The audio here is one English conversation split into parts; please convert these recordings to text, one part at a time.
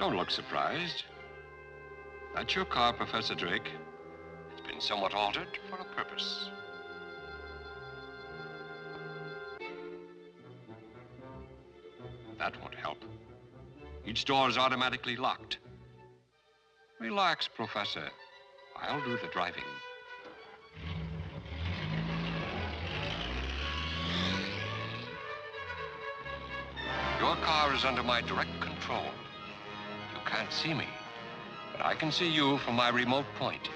Don't look surprised. That's your car, Professor Drake. It's been somewhat altered for a purpose. That won't help. Each door is automatically locked. Relax, Professor. I'll do the driving. Your car is under my direct control. You can't see me, but I can see you from my remote point.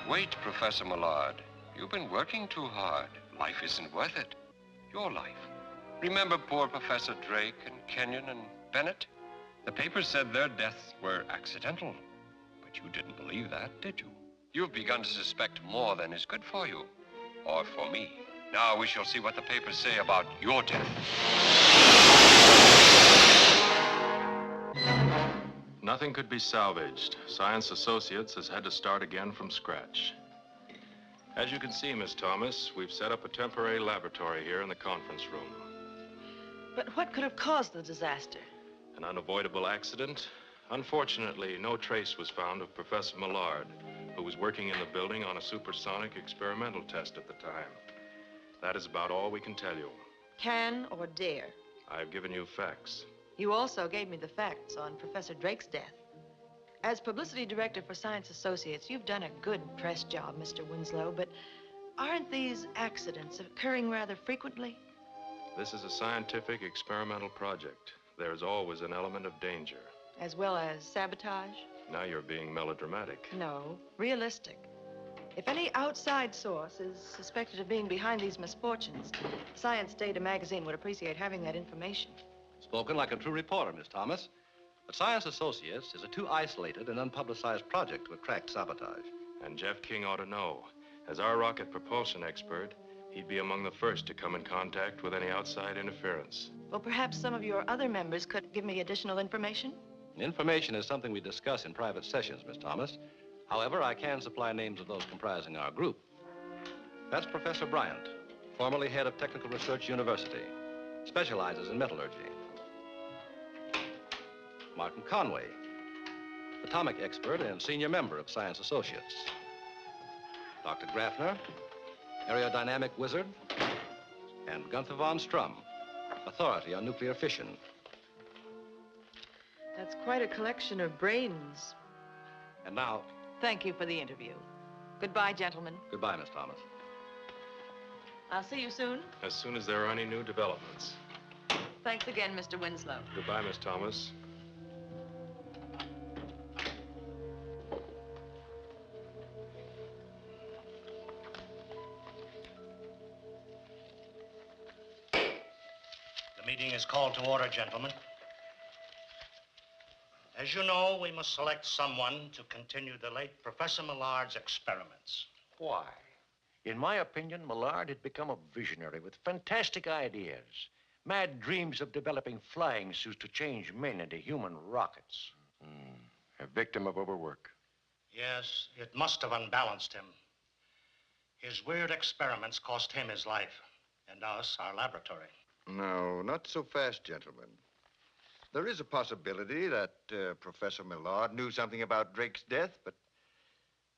Wait, Professor Millard. You've been working too hard. Life isn't worth it. Your life. Remember poor Professor Drake and Kenyon and Bennett? The papers said their deaths were accidental. But you didn't believe that, did you? You've begun to suspect more than is good for you. Or for me. Now we shall see what the papers say about your death. Nothing could be salvaged. Science Associates has had to start again from scratch. As you can see, Miss Thomas, we've set up a temporary laboratory here in the conference room. But what could have caused the disaster? An unavoidable accident. Unfortunately, no trace was found of Professor Millard, who was working in the building on a supersonic experimental test at the time. That is about all we can tell you. Can or dare? I've given you facts. You also gave me the facts on Professor Drake's death. As publicity director for Science Associates, you've done a good press job, Mr. Winslow, but aren't these accidents occurring rather frequently? This is a scientific experimental project. There's always an element of danger. As well as sabotage? Now you're being melodramatic. No, realistic. If any outside source is suspected of being behind these misfortunes, Science Data magazine would appreciate having that information. Spoken like a true reporter, Miss Thomas. But Science Associates is a too isolated and unpublicized project to attract sabotage. And Jeff King ought to know. As our rocket propulsion expert, he'd be among the first to come in contact with any outside interference. Well, perhaps some of your other members could give me additional information? Information is something we discuss in private sessions, Miss Thomas. However, I can supply names of those comprising our group. That's Professor Bryant, formerly head of Technical Research University, specializes in metallurgy. Martin Conway, atomic expert and senior member of Science Associates. Dr. Grafner, aerodynamic wizard, and Gunther von Strum, authority on nuclear fission. That's quite a collection of brains. And now... Thank you for the interview. Goodbye, gentlemen. Goodbye, Miss Thomas. I'll see you soon. As soon as there are any new developments. Thanks again, Mr. Winslow. Goodbye, Miss Thomas. The meeting is called to order, gentlemen. As you know, we must select someone to continue the late Professor Millard's experiments. Why? In my opinion, Millard had become a visionary with fantastic ideas. Mad dreams of developing flying suits to change men into human rockets. A victim of overwork. Yes, it must have unbalanced him. His weird experiments cost him his life, and us our laboratory. No, not so fast, gentlemen. There is a possibility that Professor Millard knew something about Drake's death, but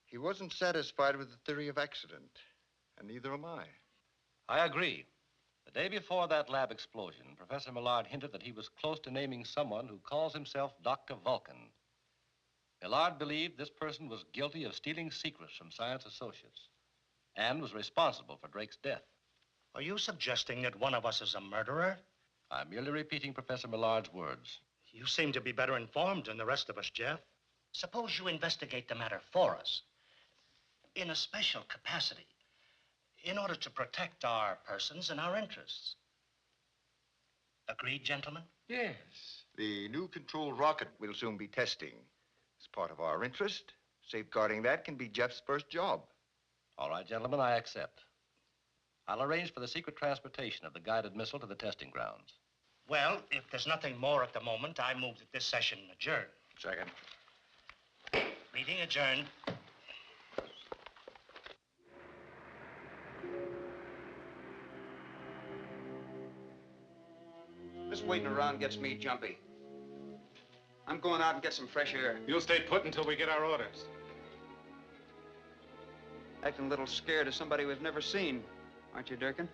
he wasn't satisfied with the theory of accident, and neither am I. I agree. The day before that lab explosion, Professor Millard hinted that he was close to naming someone who calls himself Dr. Vulcan. Millard believed this person was guilty of stealing secrets from Science Associates and was responsible for Drake's death. Are you suggesting that one of us is a murderer? I'm merely repeating Professor Millard's words. You seem to be better informed than the rest of us, Jeff. Suppose you investigate the matter for us. In a special capacity. in order to protect our persons and our interests. Agreed, gentlemen? Yes. The new controlled rocket we'll soon be testing. It's part of our interest. Safeguarding that can be Jeff's first job. All right, gentlemen, I accept. I'll arrange for the secret transportation of the guided missile to the testing grounds. Well, if there's nothing more at the moment, I move that this session adjourn. Second. Meeting adjourned. This waiting around gets me jumpy. I'm going out and get some fresh air. You'll stay put until we get our orders. Acting a little scared of somebody we've never seen. Aren't you, Durkin?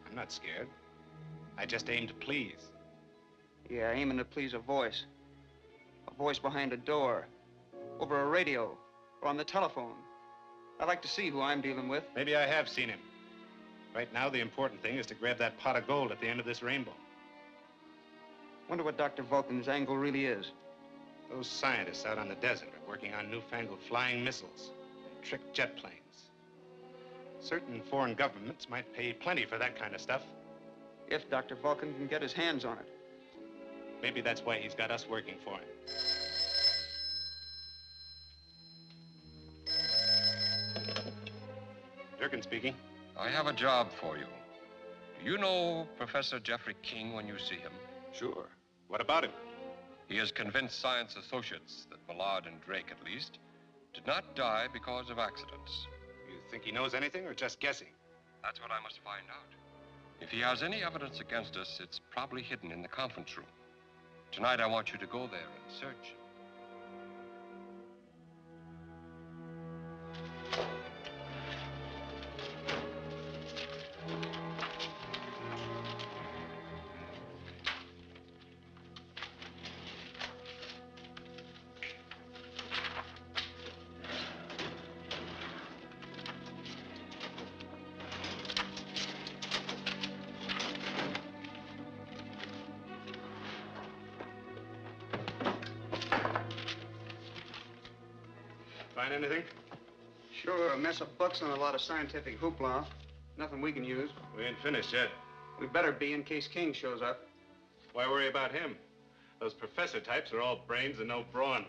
I'm not scared. I just aim to please. Yeah, aiming to please a voice. A voice behind a door. Over a radio. Or on the telephone. I'd like to see who I'm dealing with. Maybe I have seen him. Right now, the important thing is to grab that pot of gold at the end of this rainbow. Wonder what Dr. Vulcan's angle really is. Those scientists out on the desert are working on newfangled flying missiles and trick jet planes. Certain foreign governments might pay plenty for that kind of stuff. If Dr. Vulcan can get his hands on it. Maybe that's why he's got us working for him. Durkin speaking. I have a job for you. Do you know Professor Jeffrey King when you see him? Sure. What about him? He has convinced science associates that Millard and Drake, at least, did not die because of accidents. You think he knows anything or just guessing? That's what I must find out. If he has any evidence against us, it's probably hidden in the conference room. Tonight, I want you to go there and search. Find anything? Sure, a mess of books and a lot of scientific hoopla. Nothing we can use. We ain't finished yet. We better be in case King shows up. Why worry about him? Those professor types are all brains and no brawn.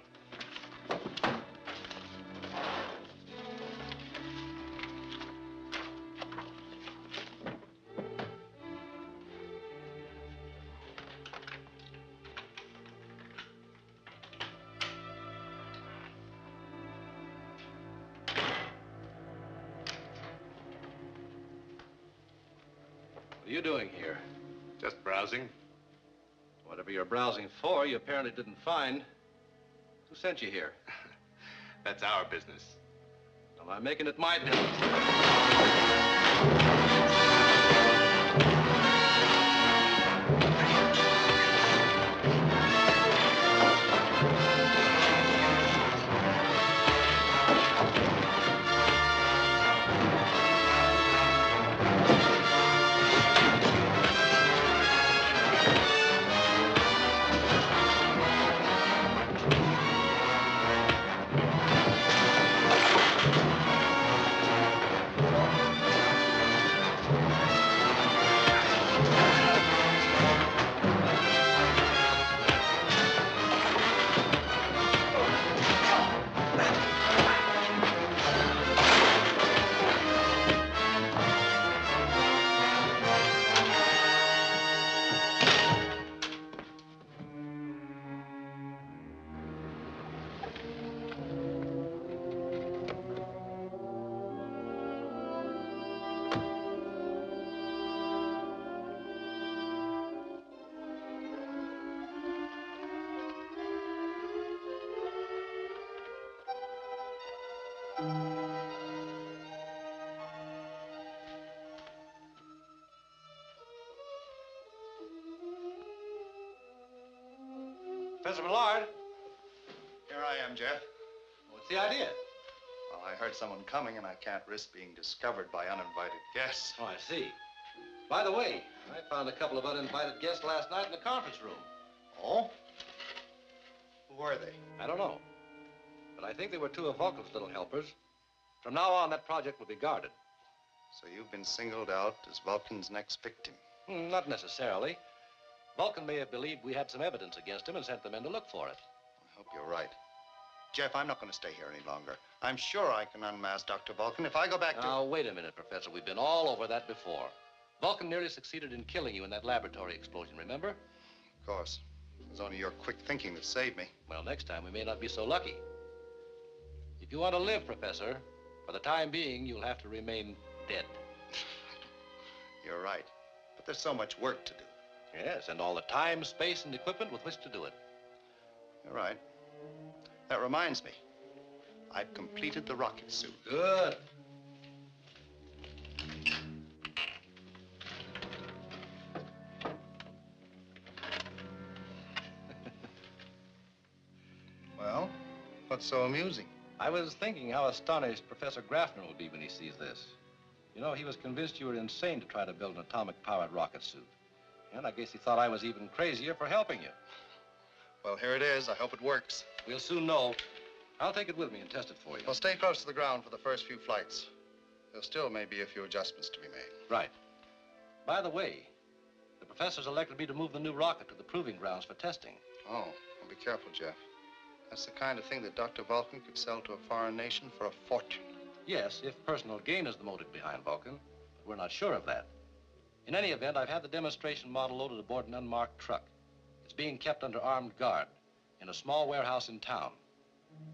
What are you doing here? Just browsing. Whatever you're browsing for, you apparently didn't find. Who sent you here? That's our business. Well, I'm making it my business. Professor Millard, Here I am, Jeff. what's the idea? Well, I heard someone coming, and I can't risk being discovered by uninvited guests. Oh, I see. By the way, I found a couple of uninvited guests last night in the conference room. Oh? Who were they? I don't know. But I think they were two of Vulcan's little helpers. From now on, that project will be guarded. So you've been singled out as Vulcan's next victim. Not necessarily. Vulcan may have believed we had some evidence against him and sent the men to look for it. I hope you're right. Jeff, I'm not going to stay here any longer. I'm sure I can unmask Dr. Vulcan if I go back to... Now, wait a minute, Professor. We've been all over that before. Vulcan nearly succeeded in killing you in that laboratory explosion, remember? Of course. It was only your quick thinking that saved me. Well, next time we may not be so lucky. If you want to live, Professor, for the time being, you'll have to remain dead. You're right. But there's so much work to do. Yes, and all the time, space, and equipment with which to do it. You're right. That reminds me. I've completed the rocket suit. Good. Well, what's so amusing? I was thinking how astonished Professor Graffner will be when he sees this. You know, he was convinced you were insane to try to build an atomic-powered rocket suit. And I guess he thought I was even crazier for helping you. Well, here it is. I hope it works. We'll soon know. I'll take it with me and test it for you. Well, stay close to the ground for the first few flights. There still may be a few adjustments to be made. Right. By the way, the professor's elected me to move the new rocket to the proving grounds for testing. Oh, well, be careful, Jeff. That's the kind of thing that Dr. Vulcan could sell to a foreign nation for a fortune. Yes, if personal gain is the motive behind Vulcan, but we're not sure of that. In any event, I've had the demonstration model loaded aboard an unmarked truck. It's being kept under armed guard in a small warehouse in town.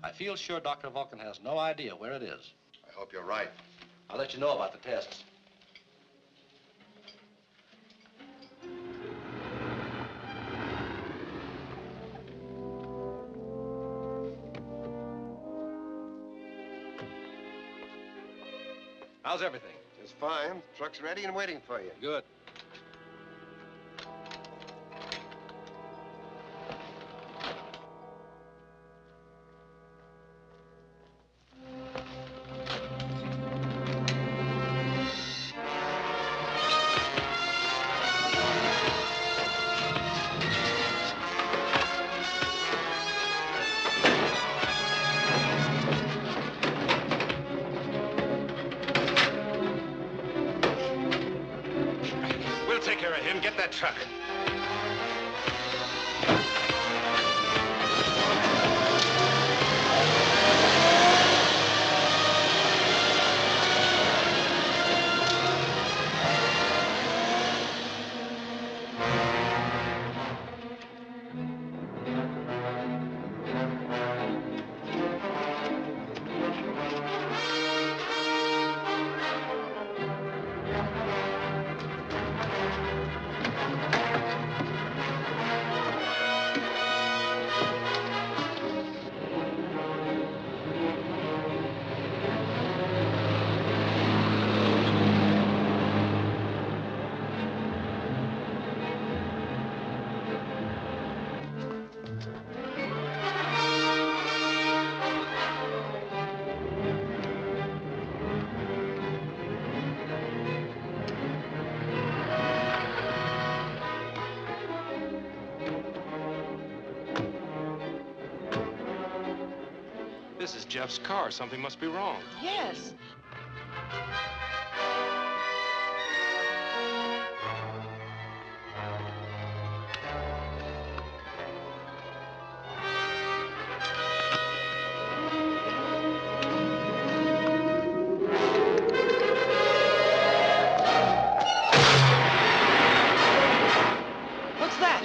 I feel sure Dr. Vulcan has no idea where it is. I hope you're right. I'll let you know about the tests. How's everything? Just fine. Truck's ready and waiting for you. Good. We'll take care of him. Get that truck. This is Jeff's car. Something must be wrong. Yes. What's that?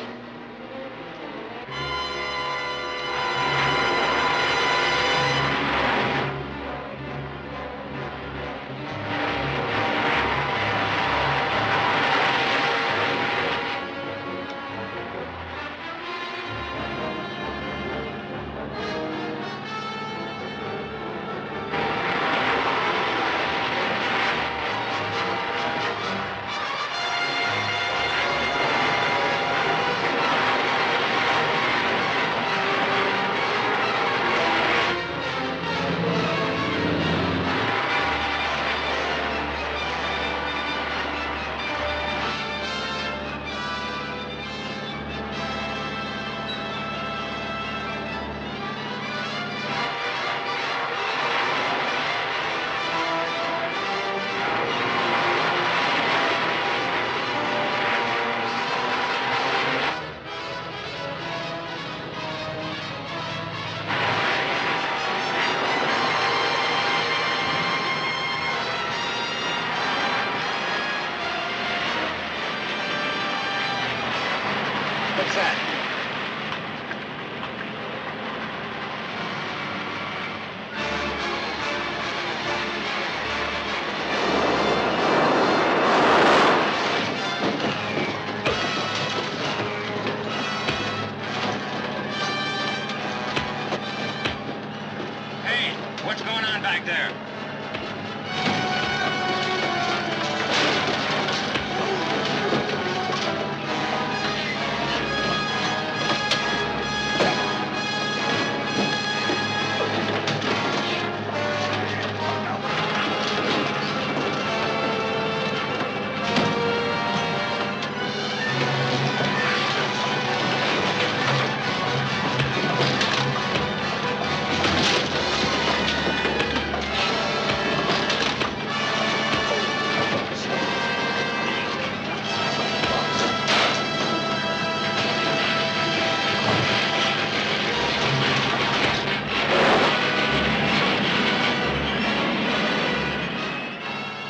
that? Hey, what's going on back there?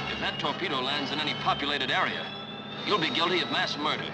If that torpedo lands in any populated area, you'll be guilty of mass murder.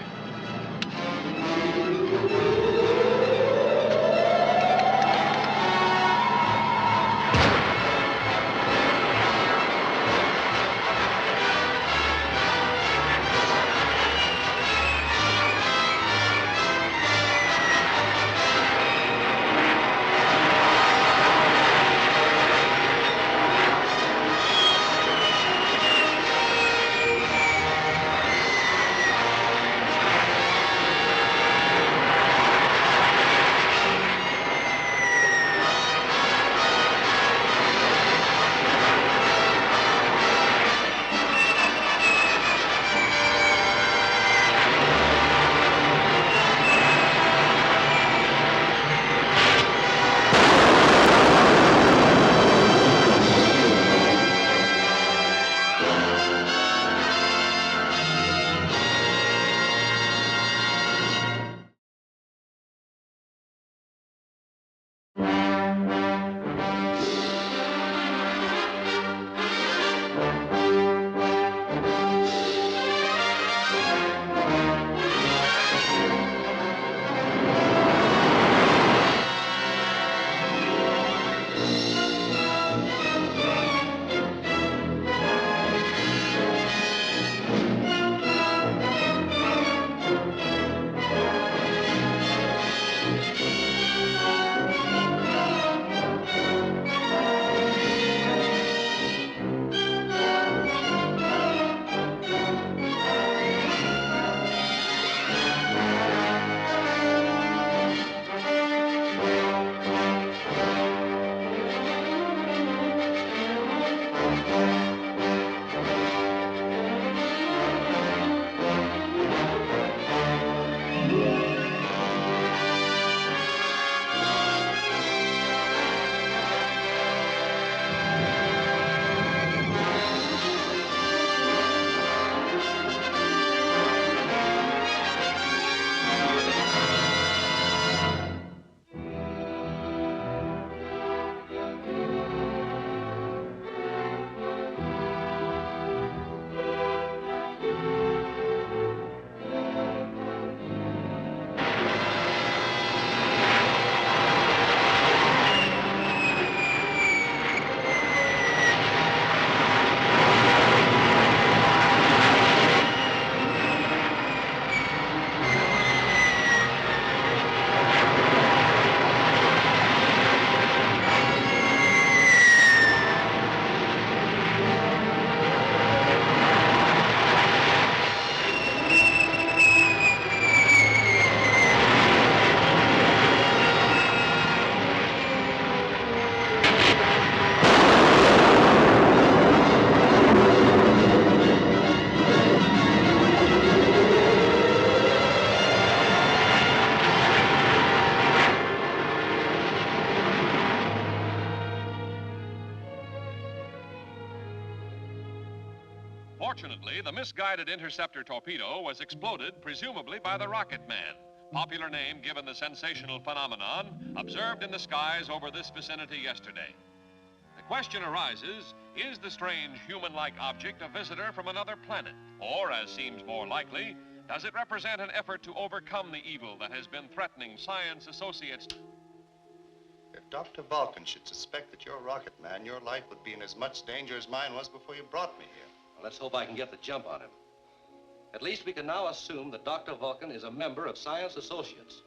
Fortunately, the misguided interceptor torpedo was exploded, presumably by the Rocket Man, popular name given the sensational phenomenon observed in the skies over this vicinity yesterday. The question arises, is the strange human-like object a visitor from another planet? Or, as seems more likely, Does it represent an effort to overcome the evil that has been threatening Science Associates? If Dr. Vulcan should suspect that you're a rocket man, your life would be in as much danger as mine was before you brought me here. Well, let's hope I can get the jump on him. At least we can now assume that Dr. Vulcan is a member of Science Associates.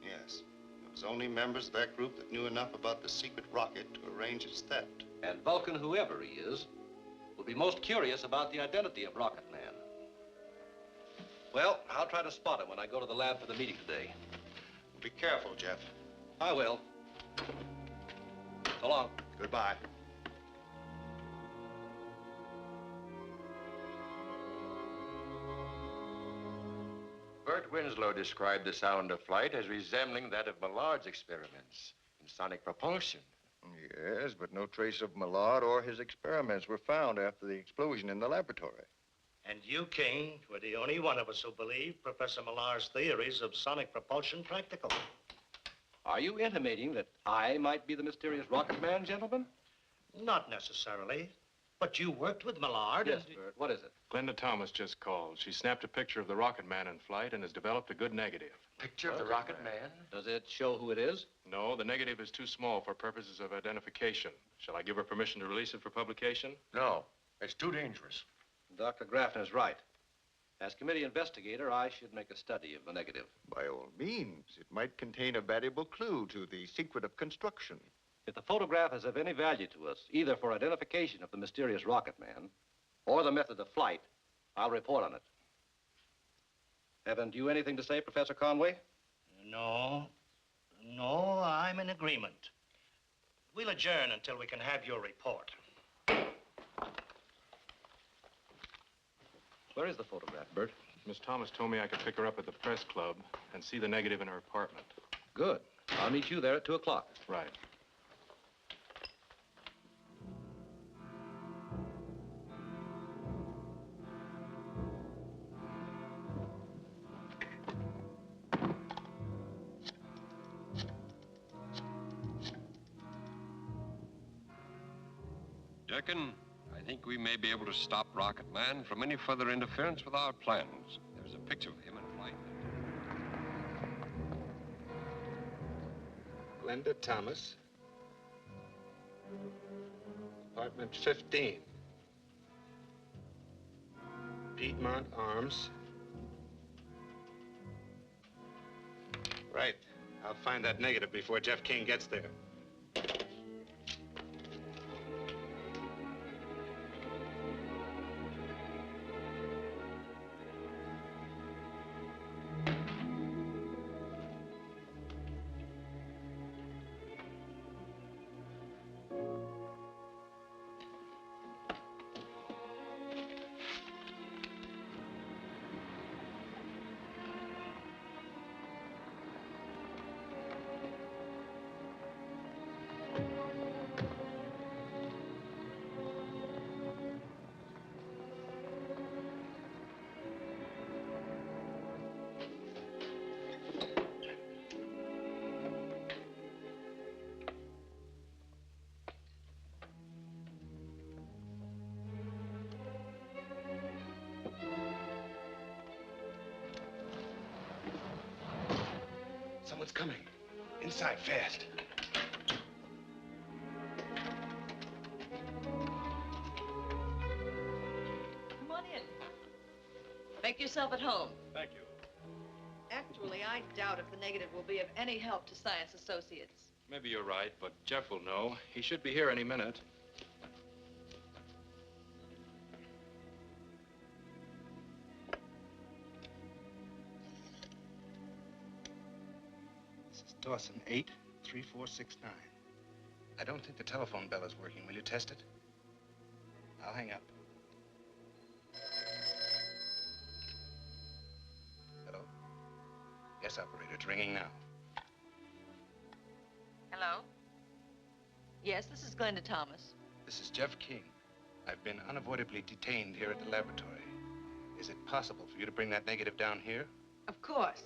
Yes. It was only members of that group that knew enough about the secret rocket to arrange its theft. And Vulcan, whoever he is, will be most curious about the identity of Rocket Man. Well, I'll try to spot him when I go to the lab for the meeting today. Be careful, Jeff. I will. So long. Goodbye. Bert Winslow described the sound of flight as resembling that of Millard's experiments in sonic propulsion. Yes, but no trace of Millard or his experiments were found after the explosion in the laboratory. And you, King, were the only one of us who believed Professor Millard's theories of sonic propulsion practical. Are you intimating that I might be the mysterious Rocket Man, gentlemen? Not necessarily. But you worked with Millard. Yes, Bert. What is it? Glenda Thomas just called. She snapped a picture of the Rocket Man in flight and has developed a good negative. Picture of the Rocket Man? Does it show who it is? No, the negative is too small for purposes of identification. Shall I give her permission to release it for publication? No, it's too dangerous. Dr. Graffner is right. As committee investigator, I should make a study of the negative. By all means, it might contain a valuable clue to the secret of construction. If the photograph is of any value to us, either for identification of the mysterious Rocket Man or the method of flight, I'll report on it. Haven't you anything to say, Professor Conway? No, I'm in agreement. We'll adjourn until we can have your report. Where is the photograph, Bert? Miss Thomas told me I could pick her up at the press club and see the negative in her apartment. Good. I'll meet you there at 2 o'clock. Right. Durkin, I think we may be able to stop Rocket Man from any further interference with our plans. There's a picture of him in flight. Glenda Thomas. Apartment 15. Piedmont Arms. Right. I'll find that negative before Jeff King gets there. Someone's coming. Inside, fast. Come on in. Make yourself at home. Thank you. Actually, I doubt if the negative will be of any help to Science Associates. Maybe you're right, but Jeff will know. He should be here any minute. Dawson, 83469. I don't think the telephone bell is working. Will you test it? I'll hang up. Hello? Yes, operator. It's ringing now. Hello? Yes, this is Glenda Thomas. This is Jeff King. I've been unavoidably detained here at the laboratory. Is it possible for you to bring that negative down here? Of course.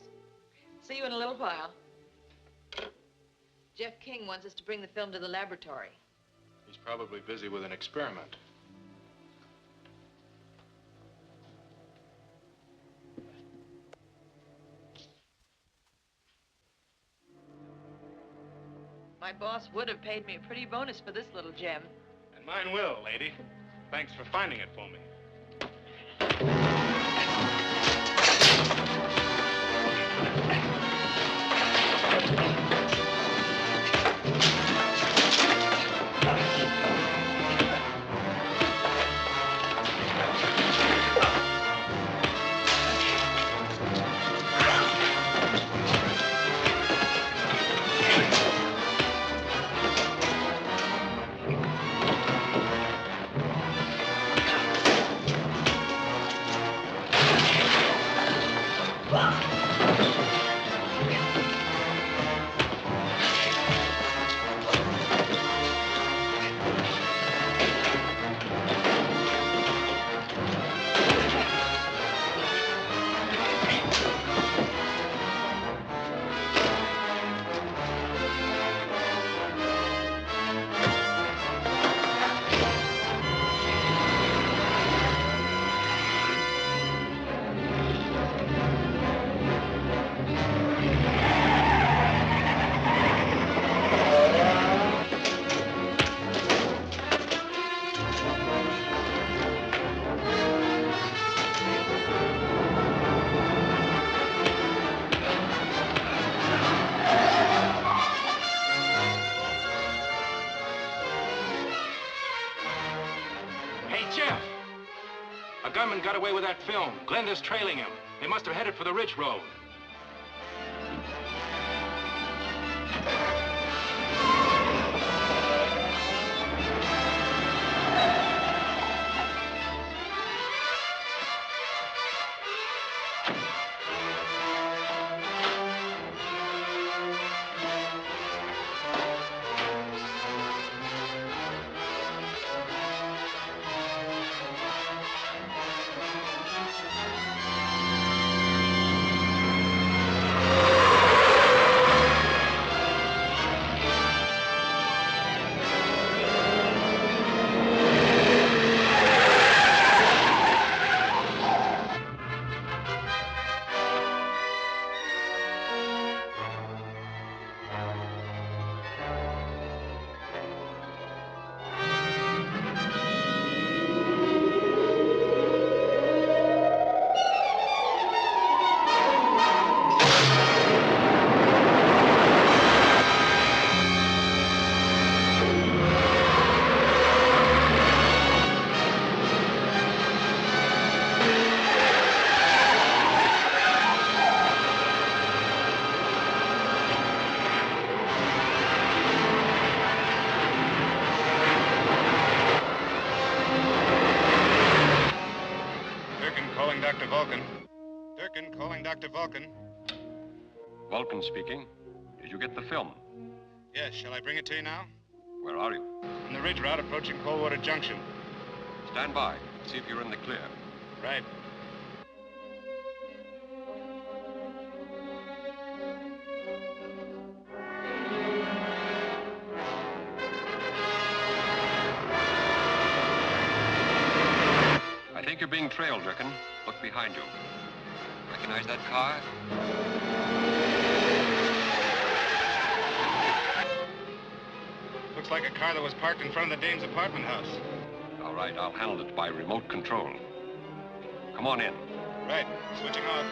See you in a little while. Jeff King wants us to bring the film to the laboratory. He's probably busy with an experiment. My boss would have paid me a pretty bonus for this little gem. And mine will, lady. Thanks for finding it for me. Gunman got away with that film. Glenda's trailing him. They must have headed for the Ridge Road. Dr. Vulcan. Durkin calling Dr. Vulcan. Vulcan speaking. Did you get the film? Yes, shall I bring it to you now? Where are you? On the ridge route approaching Coldwater Junction. Stand by. See if you're in the clear. Right. I think you're being trailed, Durkin. Look behind you. Recognize that car? Looks like a car that was parked in front of the dame's apartment house. All right, I'll handle it by remote control. Come on in. Right. Switching off.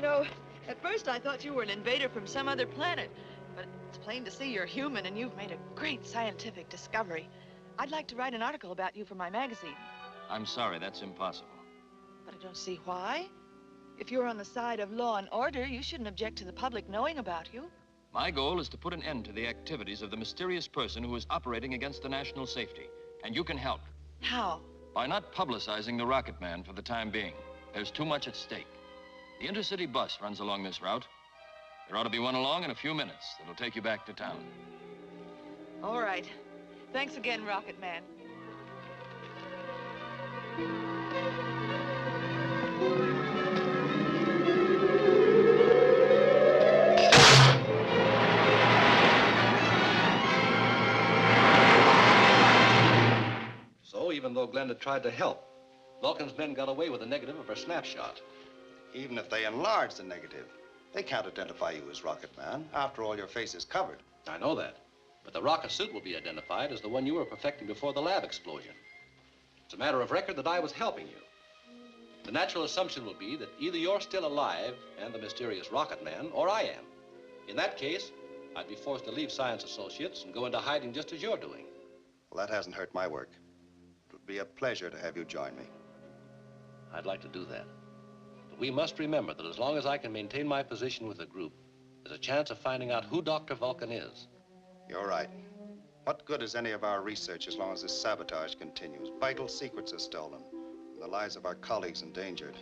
know, at first I thought you were an invader from some other planet, but it's plain to see you're human and you've made a great scientific discovery. I'd like to write an article about you for my magazine. I'm sorry, that's impossible. But I don't see why. If you're on the side of law and order, you shouldn't object to the public knowing about you. My goal is to put an end to the activities of the mysterious person who is operating against the national safety. And you can help. How? By not publicizing the Rocket Man for the time being. There's too much at stake. The intercity bus runs along this route. There ought to be one along in a few minutes that'll take you back to town. All right. Thanks again, Rocket Man. So, even though Glenn had tried to help, Vulcan's men got away with a negative of her snapshot. Even if they enlarge the negative, they can't identify you as Rocket Man. After all, your face is covered. I know that. But the rocket suit will be identified as the one you were perfecting before the lab explosion. It's a matter of record that I was helping you. The natural assumption will be that either you're still alive and the mysterious Rocket Man, or I am. In that case, I'd be forced to leave Science Associates and go into hiding just as you're doing. Well, that hasn't hurt my work. It would be a pleasure to have you join me. I'd like to do that. But we must remember that as long as I can maintain my position with the group, there's a chance of finding out who Dr. Vulcan is. You're right. What good is any of our research as long as this sabotage continues? Vital secrets are stolen, and the lives of our colleagues endangered.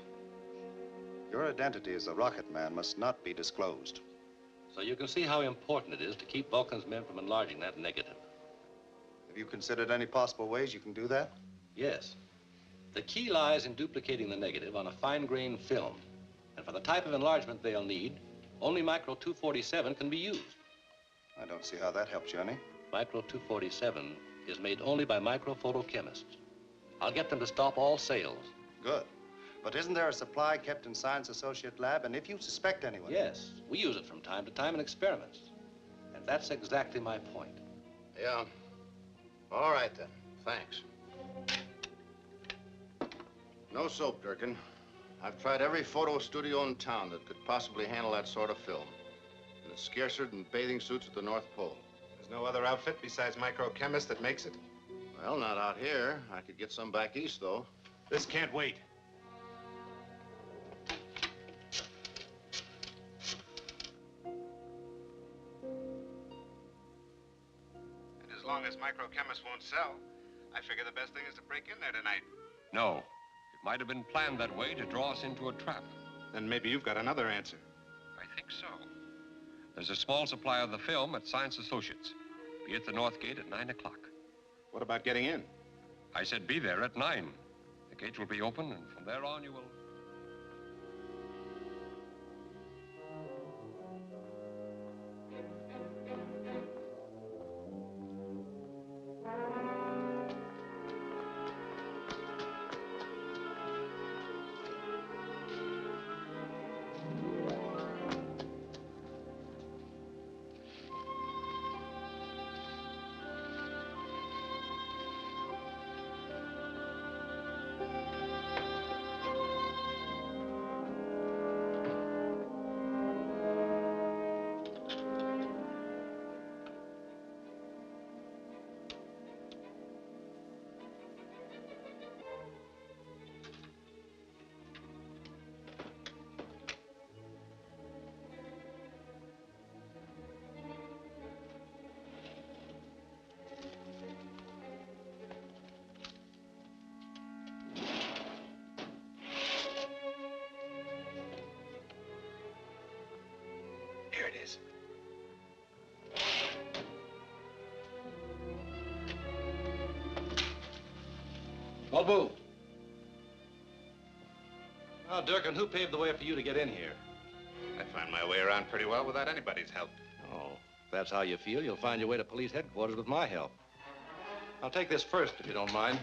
Your identity as the Rocket Man must not be disclosed. So you can see how important it is to keep Vulcan's men from enlarging that negative. Have you considered any possible ways you can do that? Yes. The key lies in duplicating the negative on a fine-grained film. And for the type of enlargement they'll need, only Micro 247 can be used. I don't see how that helps you any. Micro 247 is made only by microphotochemists. I'll get them to stop all sales. Good. But isn't there a supply kept in Science Associate Lab? And if you suspect anyone... Yes, we use it from time to time in experiments. And that's exactly my point. Yeah. All right, then. Thanks. No soap, Durkin. I've tried every photo studio in town that could possibly handle that sort of film. And it's scarcer than bathing suits at the North Pole. There's no other outfit besides Microchemist that makes it? Well, not out here. I could get some back east, though. This can't wait. And as long as Microchemist won't sell, I figure the best thing is to break in there tonight. No. It might have been planned that way to draw us into a trap. Then maybe you've got another answer. I think so. There's a small supply of the film at Science Associates. Be at the North Gate at 9 o'clock. What about getting in? I said be there at 9. The gate will be open, and from there on you will... Here it is. Don't move. Now, Durkin, who paved the way for you to get in here? I find my way around pretty well without anybody's help. Oh, if that's how you feel, you'll find your way to police headquarters with my help. I'll take this first, if you don't mind.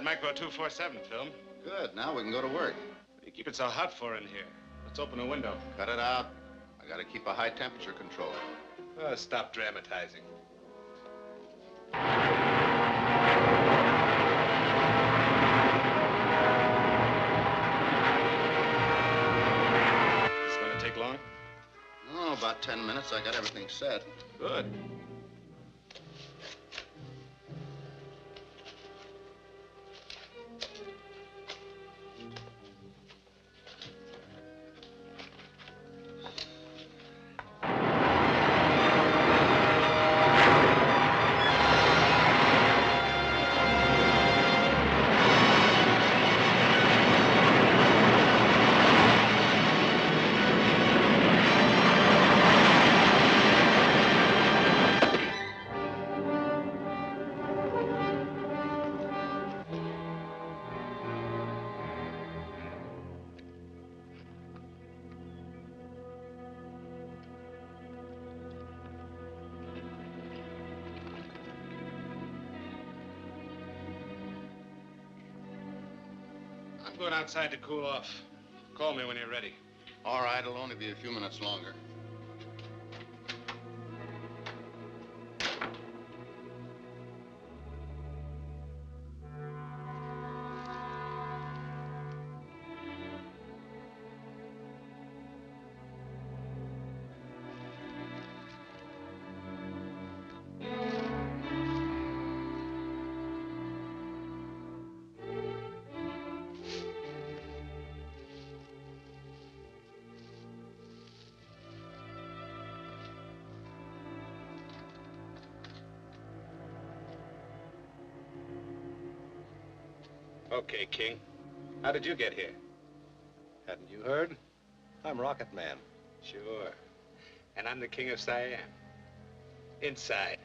that Micro 247 film. Good. Now we can go to work. What do you keep it so hot for in here? Let's open a window. Cut it out. I gotta keep a high temperature control. Oh, stop dramatizing. This gonna take long? Oh, about 10 minutes. I got everything set. Good. I'm going outside to cool off. Call me when you're ready. All right, it'll only be a few minutes longer. Okay, King. How did you get here? Hadn't you heard? I'm Rocket Man. Sure. And I'm the King of Siam. Inside.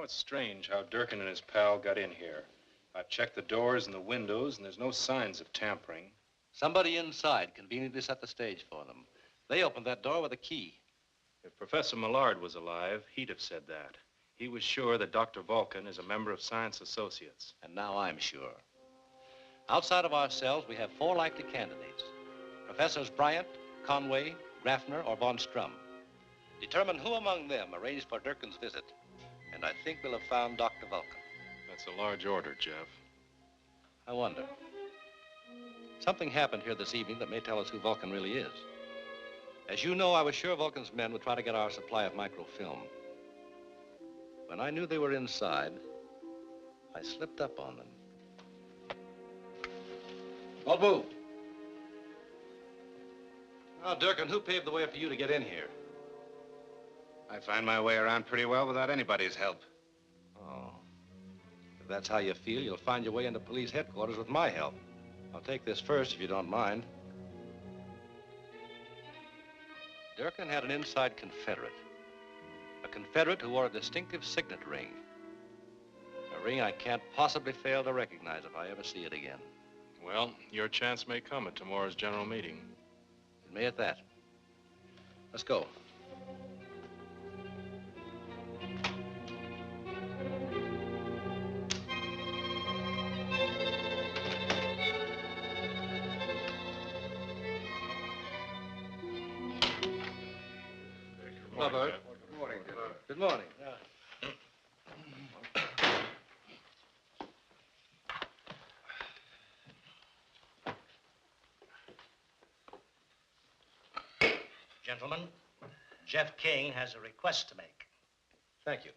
know, it's strange how Durkin and his pal got in here. I've checked the doors and the windows, and there's no signs of tampering. Somebody inside conveniently set the stage for them. They opened that door with a key. If Professor Millard was alive, he'd have said that. He was sure that Dr. Vulcan is a member of Science Associates. And now I'm sure. Outside of ourselves, we have 4 likely candidates. Professors Bryant, Conway, Graffner, or Von Strum. Determine who among them arranged for Durkin's visit, and I think we'll have found Dr. Vulcan. That's a large order, Jeff. I wonder. Something happened here this evening that may tell us who Vulcan really is. As you know, I was sure Vulcan's men would try to get our supply of microfilm. When I knew they were inside, I slipped up on them. Don't move. Now, Durkin, who paved the way for you to get in here? I find my way around pretty well without anybody's help. Oh. If that's how you feel, you'll find your way into police headquarters with my help. I'll take this first, if you don't mind. Durkin had an inside confederate. A confederate who wore a distinctive signet ring. A ring I can't possibly fail to recognize if I ever see it again. Well, your chance may come at tomorrow's general meeting. It may at that. Let's go. Robert. Good morning, Dylan. Good morning. Gentlemen, Jeff King has a request to make. Thank you.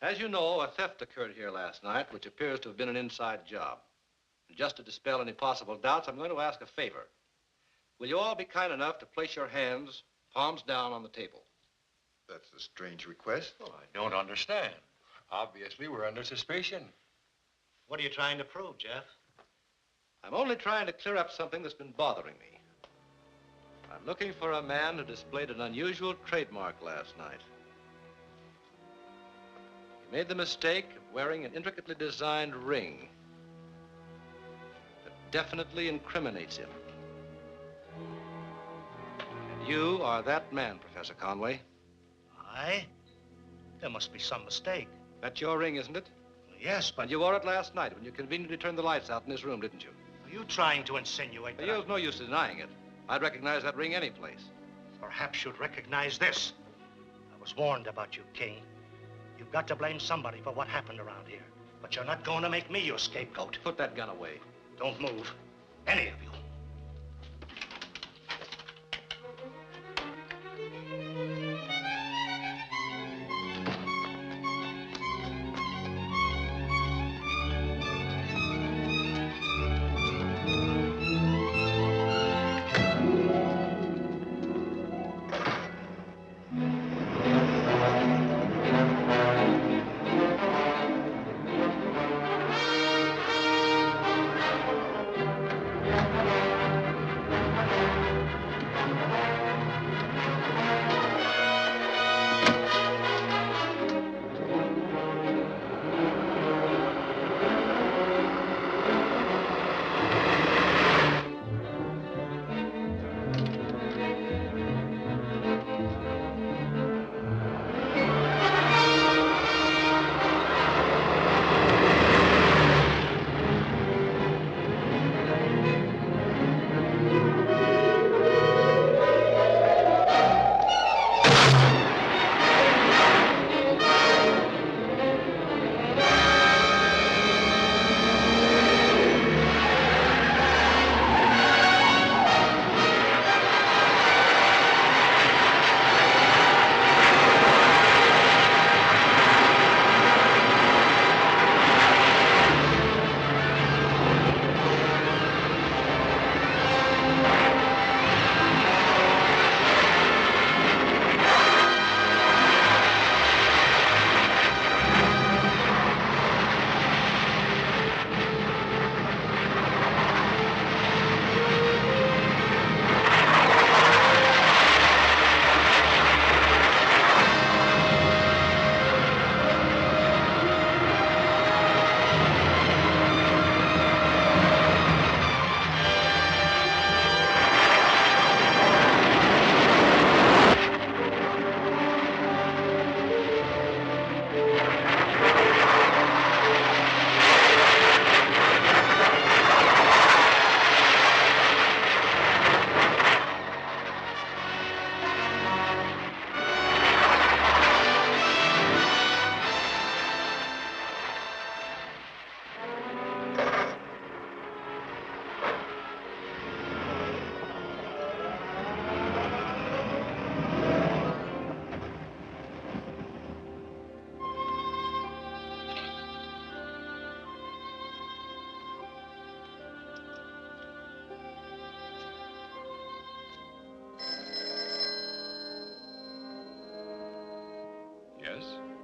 As you know, a theft occurred here last night, which appears to have been an inside job. And just to dispel any possible doubts, I'm going to ask a favor. Will you all be kind enough to place your hands, palms down, on the table? That's a strange request. Oh, I don't understand. Obviously, we're under suspicion. What are you trying to prove, Jeff? I'm only trying to clear up something that's been bothering me. I'm looking for a man who displayed an unusual trademark last night. He made the mistake of wearing an intricately designed ring that definitely incriminates him. And you are that man, Professor Conway. I? There must be some mistake. That's your ring, isn't it? Yes, but And you wore it last night when you conveniently turned the lights out in this room, didn't you? are you trying to insinuate that There's no use denying it. I'd recognize that ring any place. Perhaps you'd recognize this. I was warned about you, King. You've got to blame somebody for what happened around here. But you're not going to make me your scapegoat. Put that gun away. Don't move. Any of you.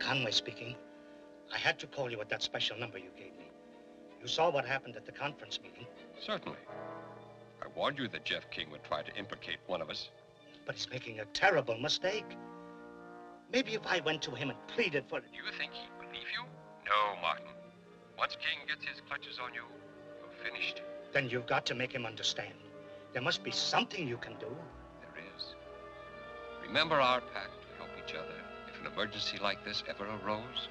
Conway speaking. I had to call you at that special number you gave me. You saw what happened at the conference meeting. Certainly. I warned you that Jeff King would try to implicate one of us. But he's making a terrible mistake. Maybe if I went to him and pleaded for it. Do you think he'd believe you? No, Martin. Once King gets his clutches on you, you're finished. Then you've got to make him understand. There must be something you can do. There is. Remember our pact to help each other if an emergency like this ever arose?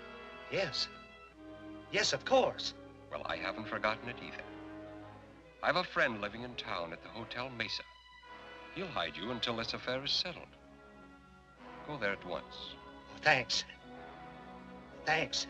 Yes. Yes, of course. Well, I haven't forgotten it either. I have a friend living in town at the Hotel Mesa. He'll hide you until this affair is settled. Go there at once. Thanks. Thanks.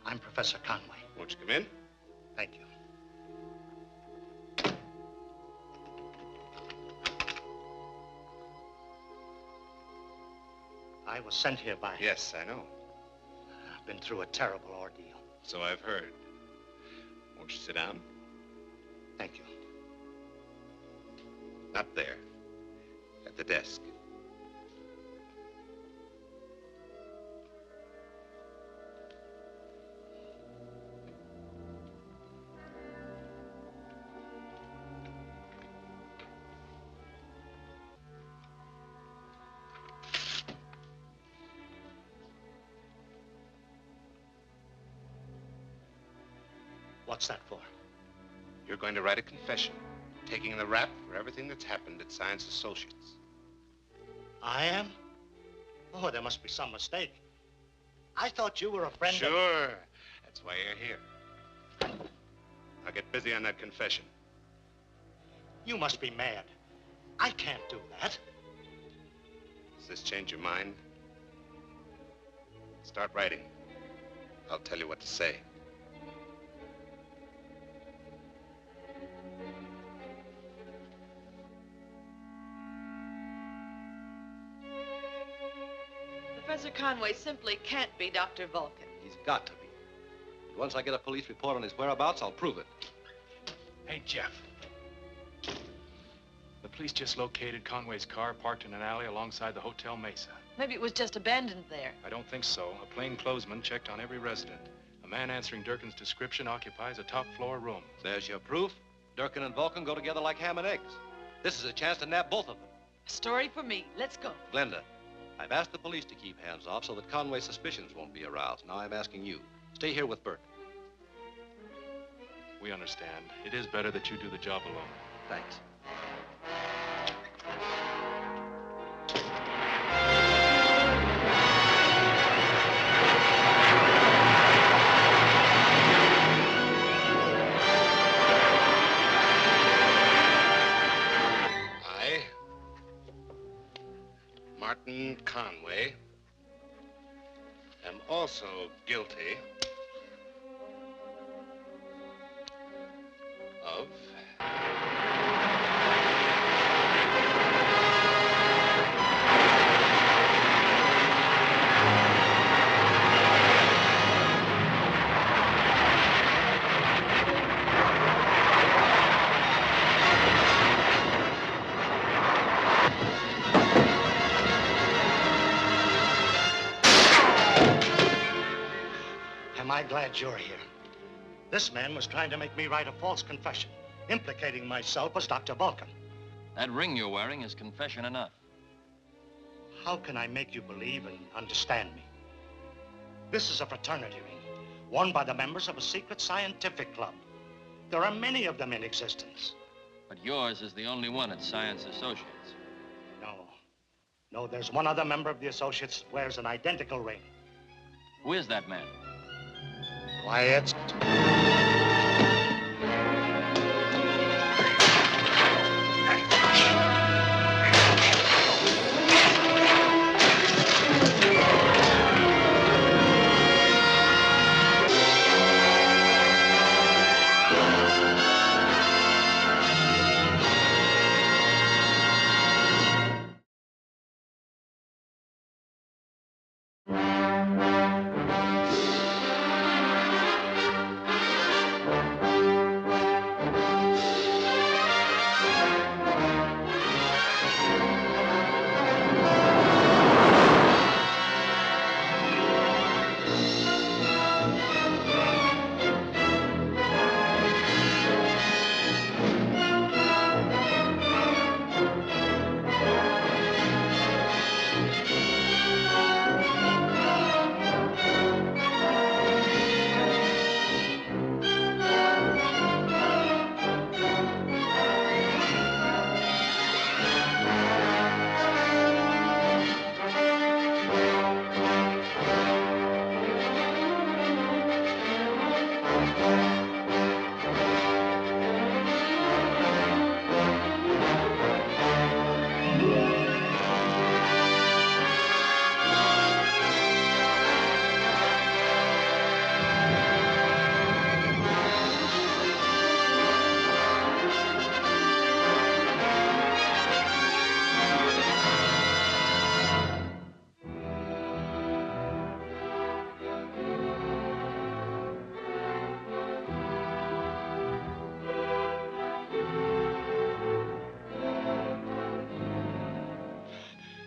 I'm Professor Conway. Won't you come in? Thank you. I was sent here by... Yes, I know. I've been through a terrible ordeal. So I've heard. Won't you sit down? Thank you. Not there. At the desk. What's that for? You're going to write a confession, taking the rap for everything that's happened at Science Associates. I am? Oh, there must be some mistake. I thought you were a friend of... Sure. That's why you're here. Now get busy on that confession. You must be mad. I can't do that. Does this change your mind? Start writing. I'll tell you what to say. Professor Conway simply can't be Dr. Vulcan. He's got to be. And once I get a police report on his whereabouts, I'll prove it. Hey, Jeff. The police just located Conway's car parked in an alley alongside the Hotel Mesa. Maybe it was just abandoned there. I don't think so. A plainclothesman checked on every resident. A man answering Durkin's description occupies a top-floor room. There's your proof. Durkin and Vulcan go together like ham and eggs. This is a chance to nab both of them. A story for me. Let's go. Glenda, I've asked the police to keep hands off so that Conway's suspicions won't be aroused. Now I'm asking you. Stay here with Bert. We understand. It is better that you do the job alone. Thanks. Martin Conway am also guilty of Am I glad you're here? This man was trying to make me write a false confession, implicating myself as Dr. Vulcan. That ring you're wearing is confession enough. How can I make you believe and understand me? This is a fraternity ring, worn by the members of a secret scientific club. There are many of them in existence. But yours is the only one at Science Associates. No, there's one other member of the Associates that wears an identical ring. Who is that man? Quiet.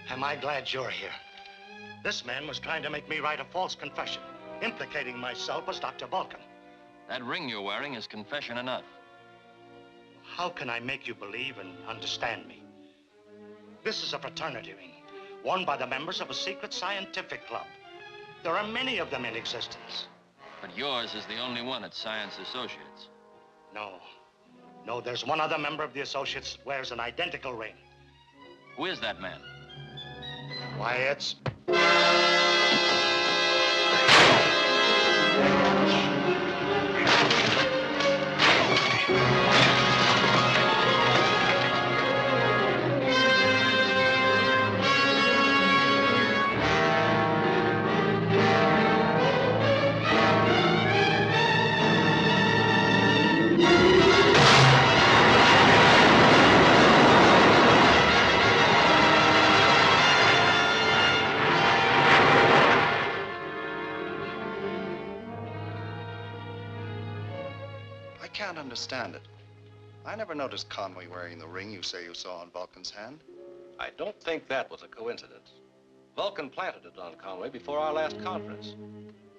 Am I glad you're here? This man was trying to make me write a false confession, implicating myself as Dr. Vulcan. That ring you're wearing is confession enough. How can I make you believe and understand me? This is a fraternity ring, worn by the members of a secret scientific club. There are many of them in existence. But yours is the only one at Science Associates. No, there's one other member of the Associates that wears an identical ring. Who is that man? Why, it's... I can't understand it. I never noticed Conway wearing the ring you say you saw on Vulcan's hand. I don't think that was a coincidence. Vulcan planted it on Conway before our last conference.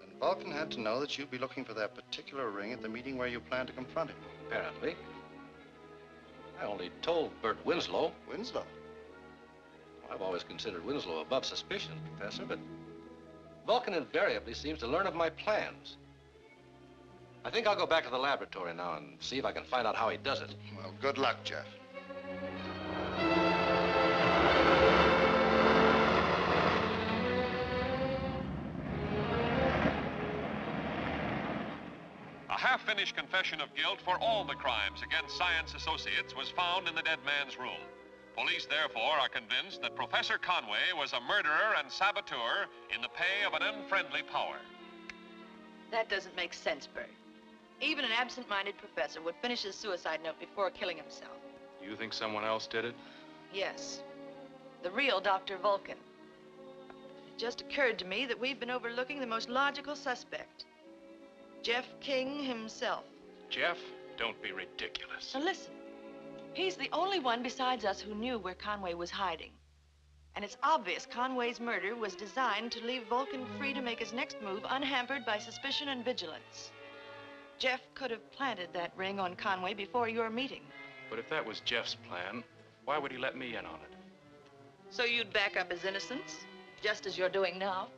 Then Vulcan had to know that you'd be looking for that particular ring at the meeting where you planned to confront him. Apparently. I only told Bert Winslow. Winslow? I've always considered Winslow above suspicion, Professor, but Vulcan invariably seems to learn of my plans. I think I'll go back to the laboratory now and see if I can find out how he does it. Well, good luck, Jeff. A half-finished confession of guilt for all the crimes against Science Associates was found in the dead man's room. Police, therefore, are convinced that Professor Conway was a murderer and saboteur in the pay of an unfriendly power. That doesn't make sense, Bert. Even an absent-minded professor would finish his suicide note before killing himself. You think someone else did it? Yes. The real Dr. Vulcan. It just occurred to me that we've been overlooking the most logical suspect. Jeff King himself. Jeff, don't be ridiculous. Now listen. He's the only one besides us who knew where Conway was hiding. And it's obvious Conway's murder was designed to leave Vulcan free to make his next move unhampered by suspicion and vigilance. Jeff could have planted that ring on Conway before your meeting. But if that was Jeff's plan, why would he let me in on it? So you'd back up his innocence, just as you're doing now?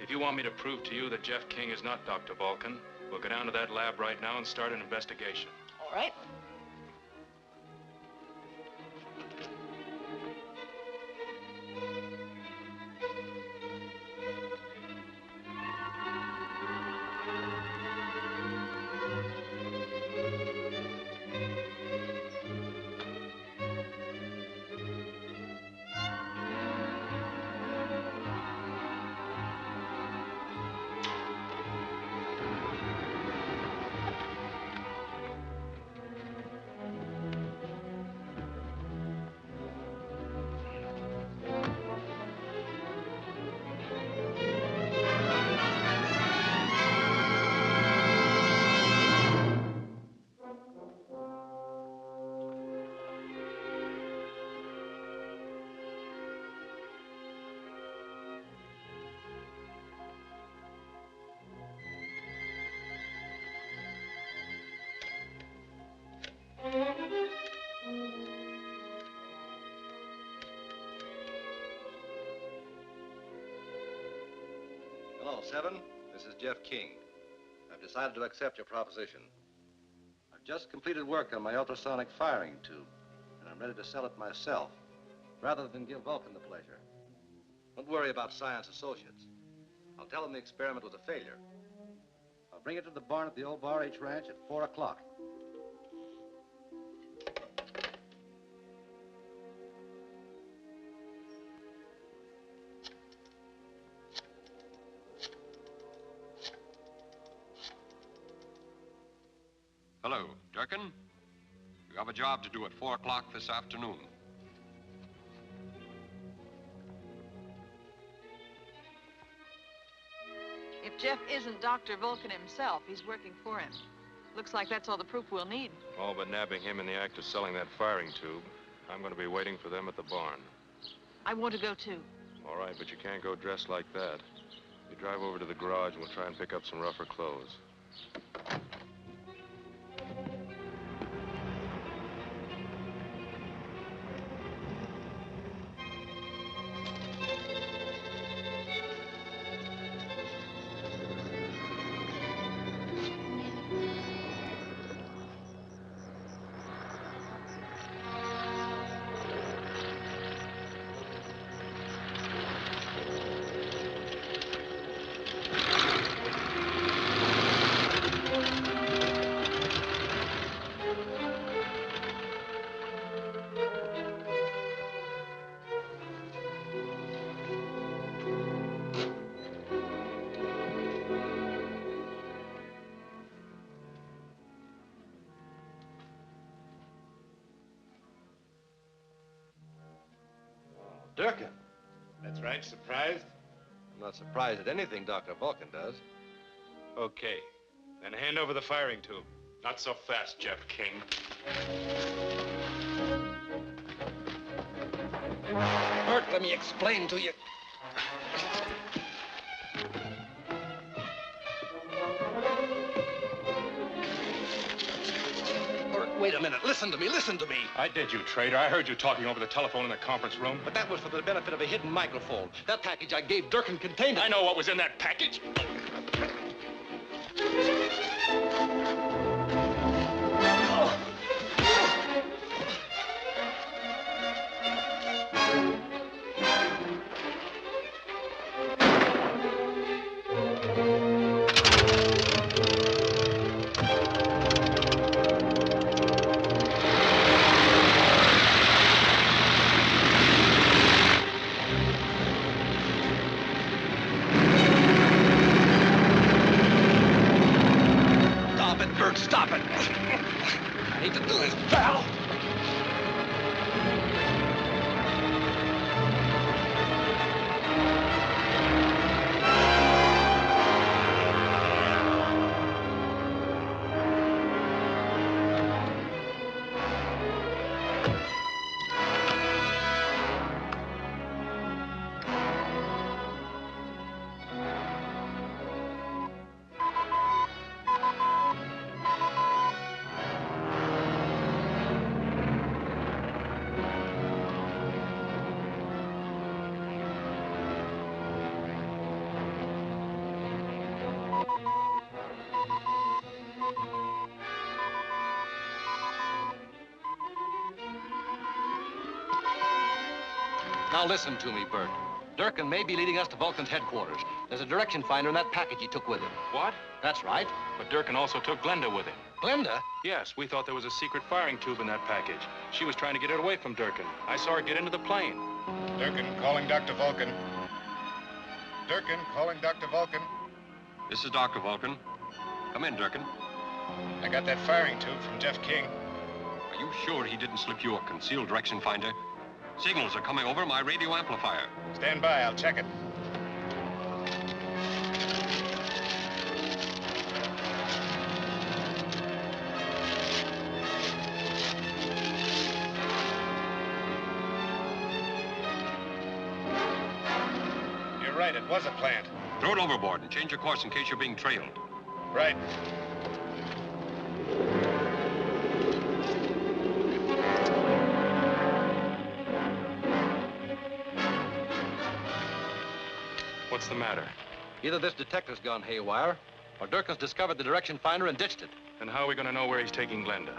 If you want me to prove to you that Jeff King is not Dr. Vulcan, we'll go down to that lab right now and start an investigation. All right. Hello, Seven. This is Jeff King. I've decided to accept your proposition. I've just completed work on my ultrasonic firing tube, and I'm ready to sell it myself, rather than give Vulcan the pleasure. Don't worry about Science Associates. I'll tell them the experiment was a failure. I'll bring it to the barn at the old Bar H Ranch at 4 o'clock. Hello, Durkin. You have a job to do at 4 o'clock this afternoon. Jeff isn't Dr. Vulcan himself. He's working for him. Looks like that's all the proof we'll need. All but nabbing him in the act of selling that firing tube. I'm going to be waiting for them at the barn. I want to go, too. All right, but you can't go dressed like that. You drive over to the garage and we'll try and pick up some rougher clothes. Durkin. That's right. Surprised? I'm not surprised at anything Dr. Vulcan does. Okay. Then hand over the firing tube. Not so fast, Jeff King. Bert, let me explain to you. Bert, wait a minute. Listen to me. Listen to me. I did, you traitor. I heard you talking over the telephone in the conference room. But that was for the benefit of a hidden microphone. That package I gave Durkin contained it. I know what was in that package. Stop it! I hate to do this, pal. Now listen to me, Bert. Durkin may be leading us to Vulcan's headquarters. There's a direction finder in that package he took with him. What? That's right. But Durkin also took Glenda with him. Glenda? Yes, we thought there was a secret firing tube in that package. She was trying to get it away from Durkin. I saw her get into the plane. Durkin, calling Dr. Vulcan. Durkin, calling Dr. Vulcan. This is Dr. Vulcan. Come in, Durkin. I got that firing tube from Jeff King. Are you sure he didn't slip you a concealed direction finder? Signals are coming over my radio amplifier. Stand by, I'll check it. You're right, it was a plant. Throw it overboard and change your course in case you're being trailed. Right. What's the matter? Either this detective's gone haywire, or Durkin's discovered the direction finder and ditched it. And how are we going to know where he's taking Glenda?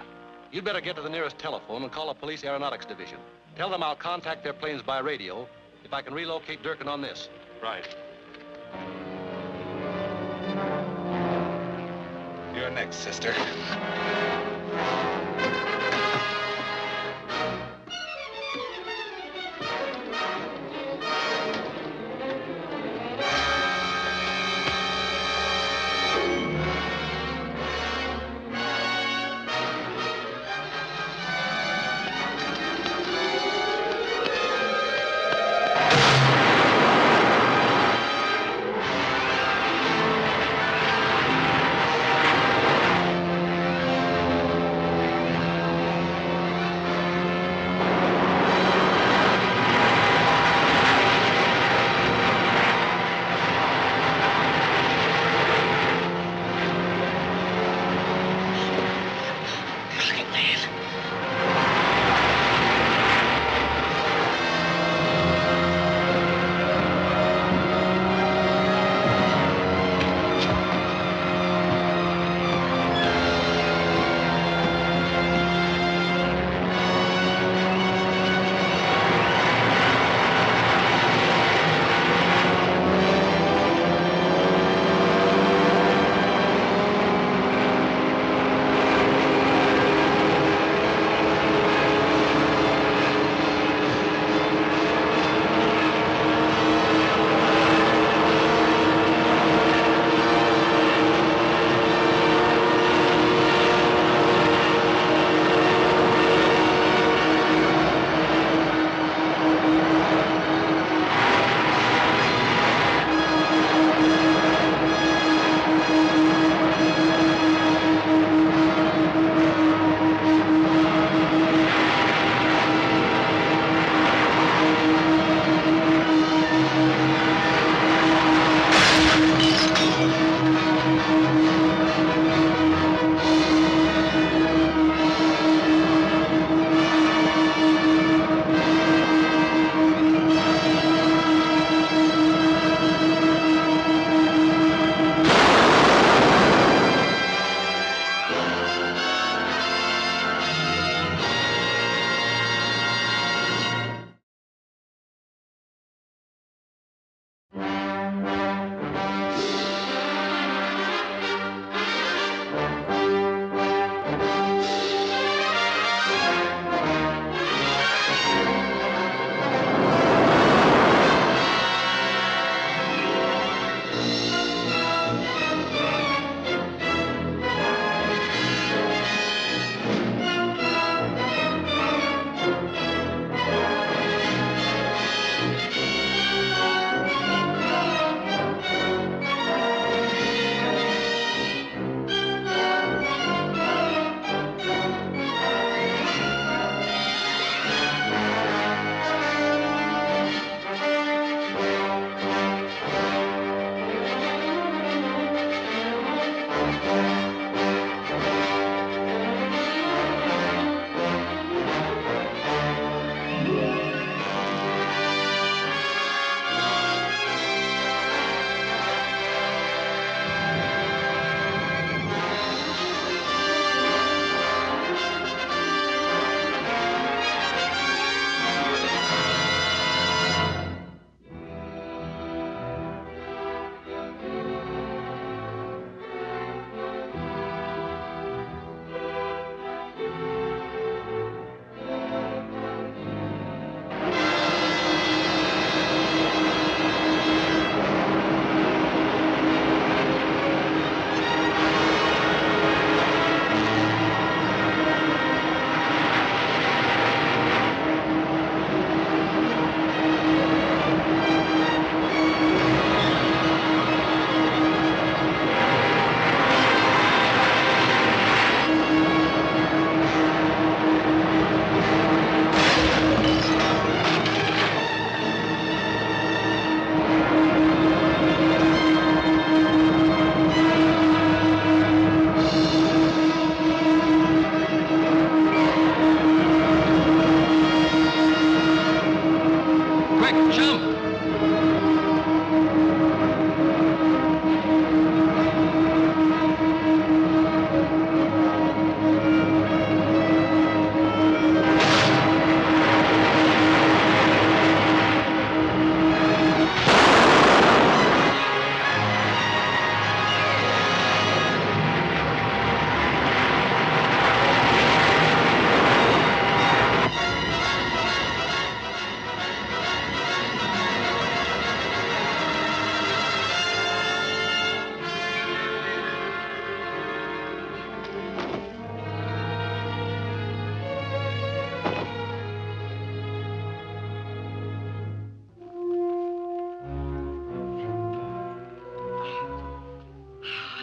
You'd better get to the nearest telephone and call the police aeronautics division. Tell them I'll contact their planes by radio if I can relocate Durkin on this. Right. You're next, sister.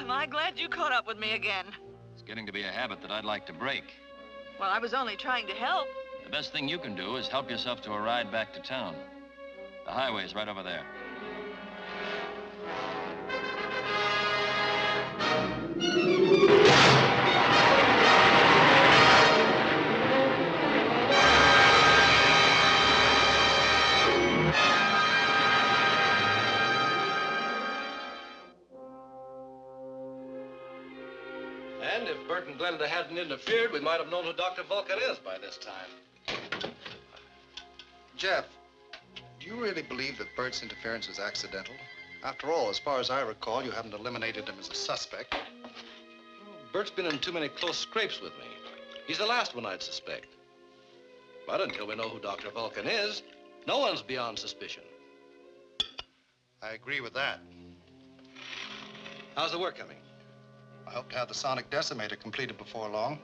Am I glad you caught up with me again? It's getting to be a habit that I'd like to break. Well, I was only trying to help. The best thing you can do is help yourself to a ride back to town. The highway's right over there. And if Bert and Glenda hadn't interfered, we might have known who Dr. Vulcan is by this time. Jeff, do you really believe that Bert's interference was accidental? After all, as far as I recall, you haven't eliminated him as a suspect. Bert's been in too many close scrapes with me. He's the last one I'd suspect. But until we know who Dr. Vulcan is, no one's beyond suspicion. I agree with that. How's the work coming? I hope to have the sonic decimator completed before long.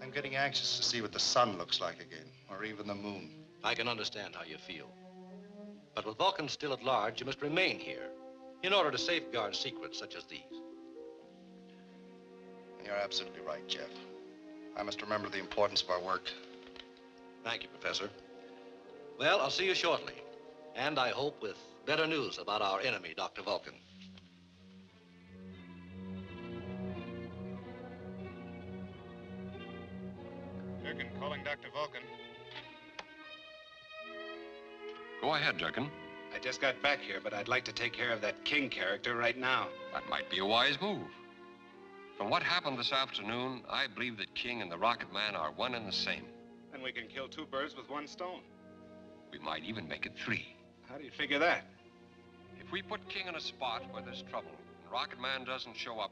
I'm getting anxious to see what the sun looks like again, or even the moon. I can understand how you feel. But with Vulcan still at large, you must remain here in order to safeguard secrets such as these. You're absolutely right, Jeff. I must remember the importance of our work. Thank you, Professor. Well, I'll see you shortly. And I hope with better news about our enemy, Dr. Vulcan. Durkin calling Dr. Vulcan. Go ahead, Durkin. I just got back here, but I'd like to take care of that King character right now. That might be a wise move. From what happened this afternoon, I believe that King and the Rocket Man are one and the same. Then we can kill two birds with one stone. We might even make it three. How do you figure that? If If we put King in a spot where there's trouble and Rocket Man doesn't show up,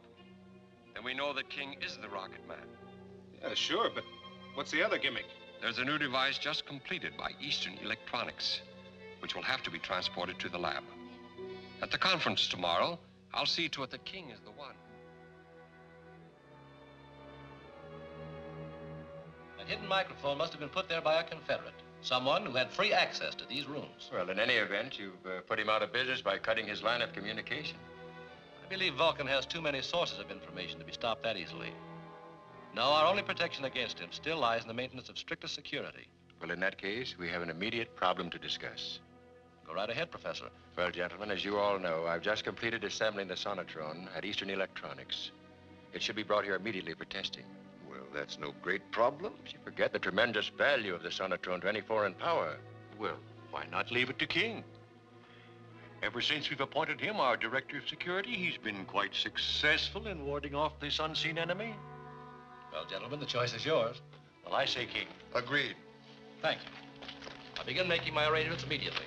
then we know that King is the Rocket Man. Yeah, sure, but what's the other gimmick? There's a new device just completed by Eastern Electronics, which will have to be transported to the lab. At the conference tomorrow, I'll see to it that King is the one. That hidden microphone must have been put there by a Confederate, someone who had free access to these rooms. Well, in any event, you've put him out of business by cutting his line of communication. I believe Vulcan has too many sources of information to be stopped that easily. No, our only protection against him still lies in the maintenance of strictest security. Well, in that case, we have an immediate problem to discuss. Go right ahead, Professor. Well, gentlemen, as you all know, I've just completed assembling the sonotron at Eastern Electronics. It should be brought here immediately for testing. Well, that's no great problem. You forget the tremendous value of the sonotron to any foreign power. Well, why not leave it to King? Ever since we've appointed him our director of security, he's been quite successful in warding off this unseen enemy. Well, gentlemen, the choice is yours. Well, I say King. Agreed. Thank you. I'll begin making my arrangements immediately.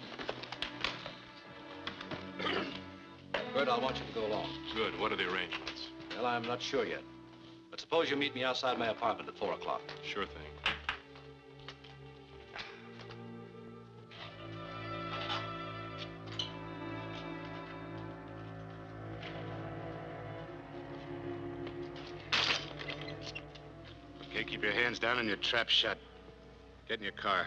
Bert, I'll want you to go along. Good. What are the arrangements? Well, I'm not sure yet. But suppose you meet me outside my apartment at 4 o'clock. Sure thing. Okay, keep your hands down and your trap shut. Get in your car.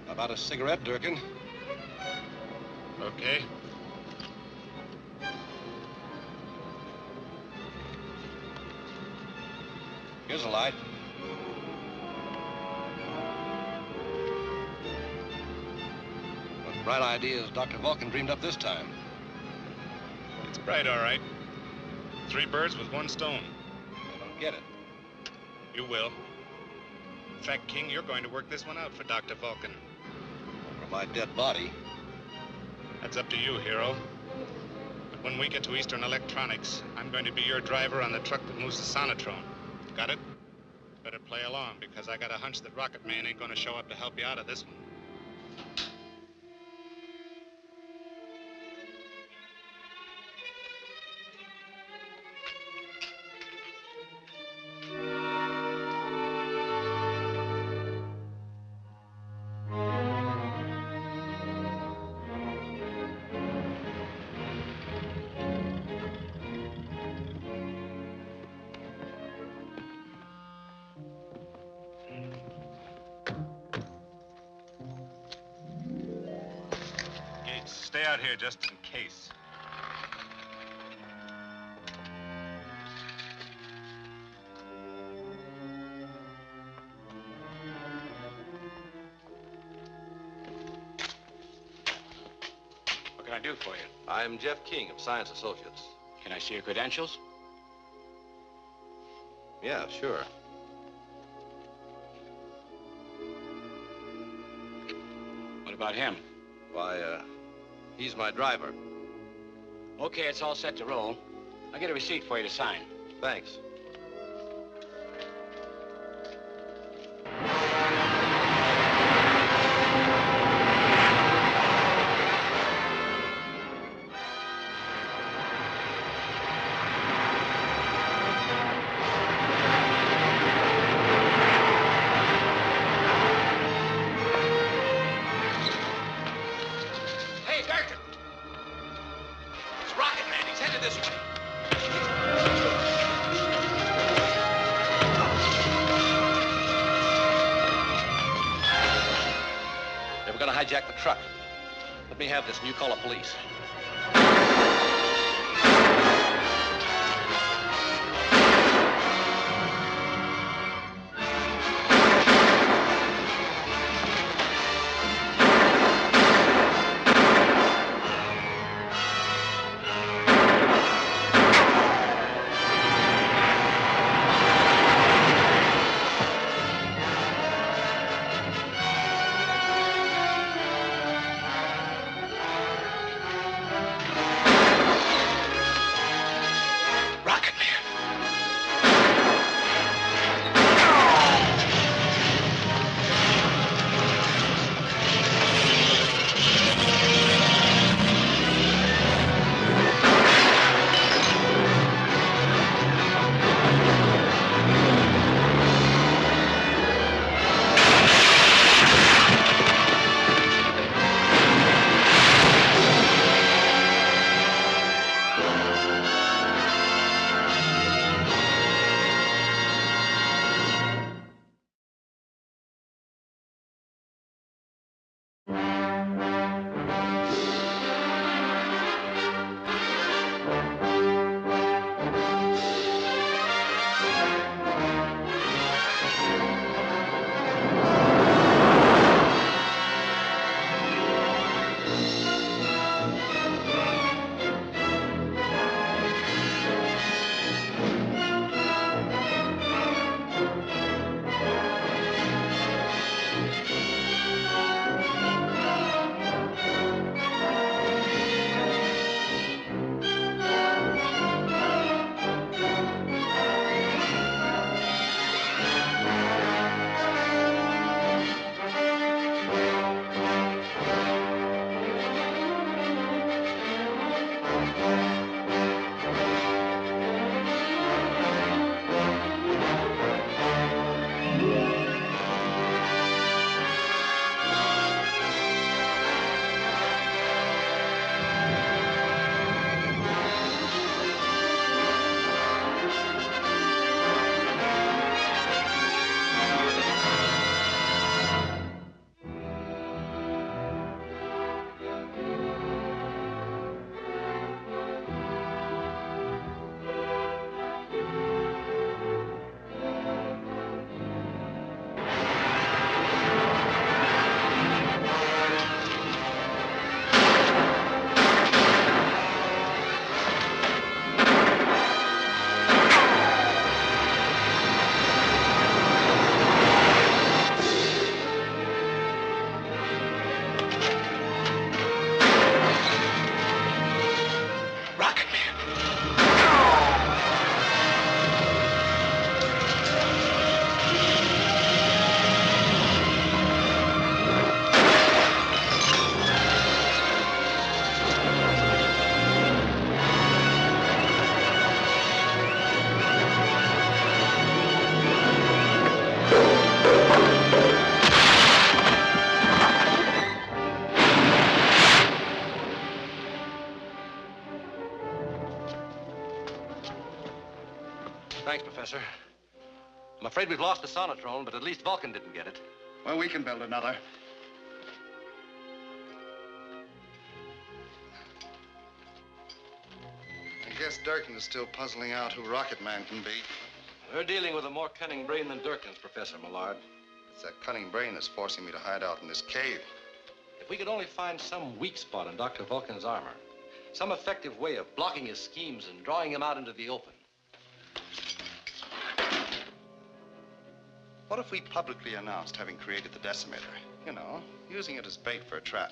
About a cigarette, Durkin? Okay. Here's a light. What bright ideas Dr. Vulcan dreamed up this time. It's bright, all right. 3 birds with 1 stone. I don't get it. You will. In fact, King, you're going to work this one out for Dr. Vulcan. Over my dead body. That's up to you, hero. But when we get to Eastern Electronics, I'm going to be your driver on the truck that moves the Sonotron. Got it? Better play along, because I got a hunch that Rocket Man ain't going to show up to help you out of this one. Stay out here just in case. What can I do for you? I'm Jeff King of Science Associates. Can I see your credentials? Yeah, sure. What about him? Why, he's my driver. Okay, it's all set to roll. I'll get a receipt for you to sign. Thanks. Hey, Durkin! It's Rocket Man. He's headed this way. They were gonna hijack the truck. Let me have this and you call the police. Thanks, Professor. I'm afraid we've lost the sonotrone, but at least Vulcan didn't get it. Well, we can build another. I guess Durkin is still puzzling out who Rocket Man can be. We're dealing with a more cunning brain than Durkin's, Professor Millard. It's that cunning brain that's forcing me to hide out in this cave. If we could only find some weak spot in Dr. Vulcan's armor, some effective way of blocking his schemes and drawing him out into the open. What if we publicly announced having created the decimator? You know, using it as bait for a trap.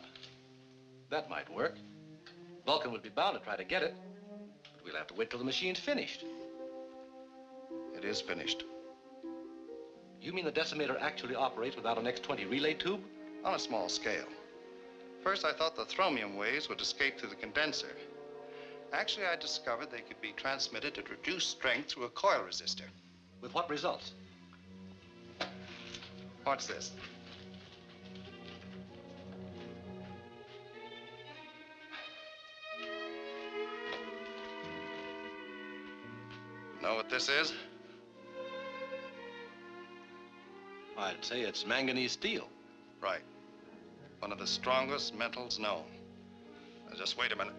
That might work. Vulcan would be bound to try to get it, but we'll have to wait till the machine's finished. It is finished. You mean the decimator actually operates without an X-20 relay tube? On a small scale. First, I thought the thromium waves would escape through the condenser. Actually, I discovered they could be transmitted at reduced strength through a coil resistor. With what results? What's this? Know what this is? I'd say it's manganese steel. Right. One of the strongest metals known. Now, just wait a minute.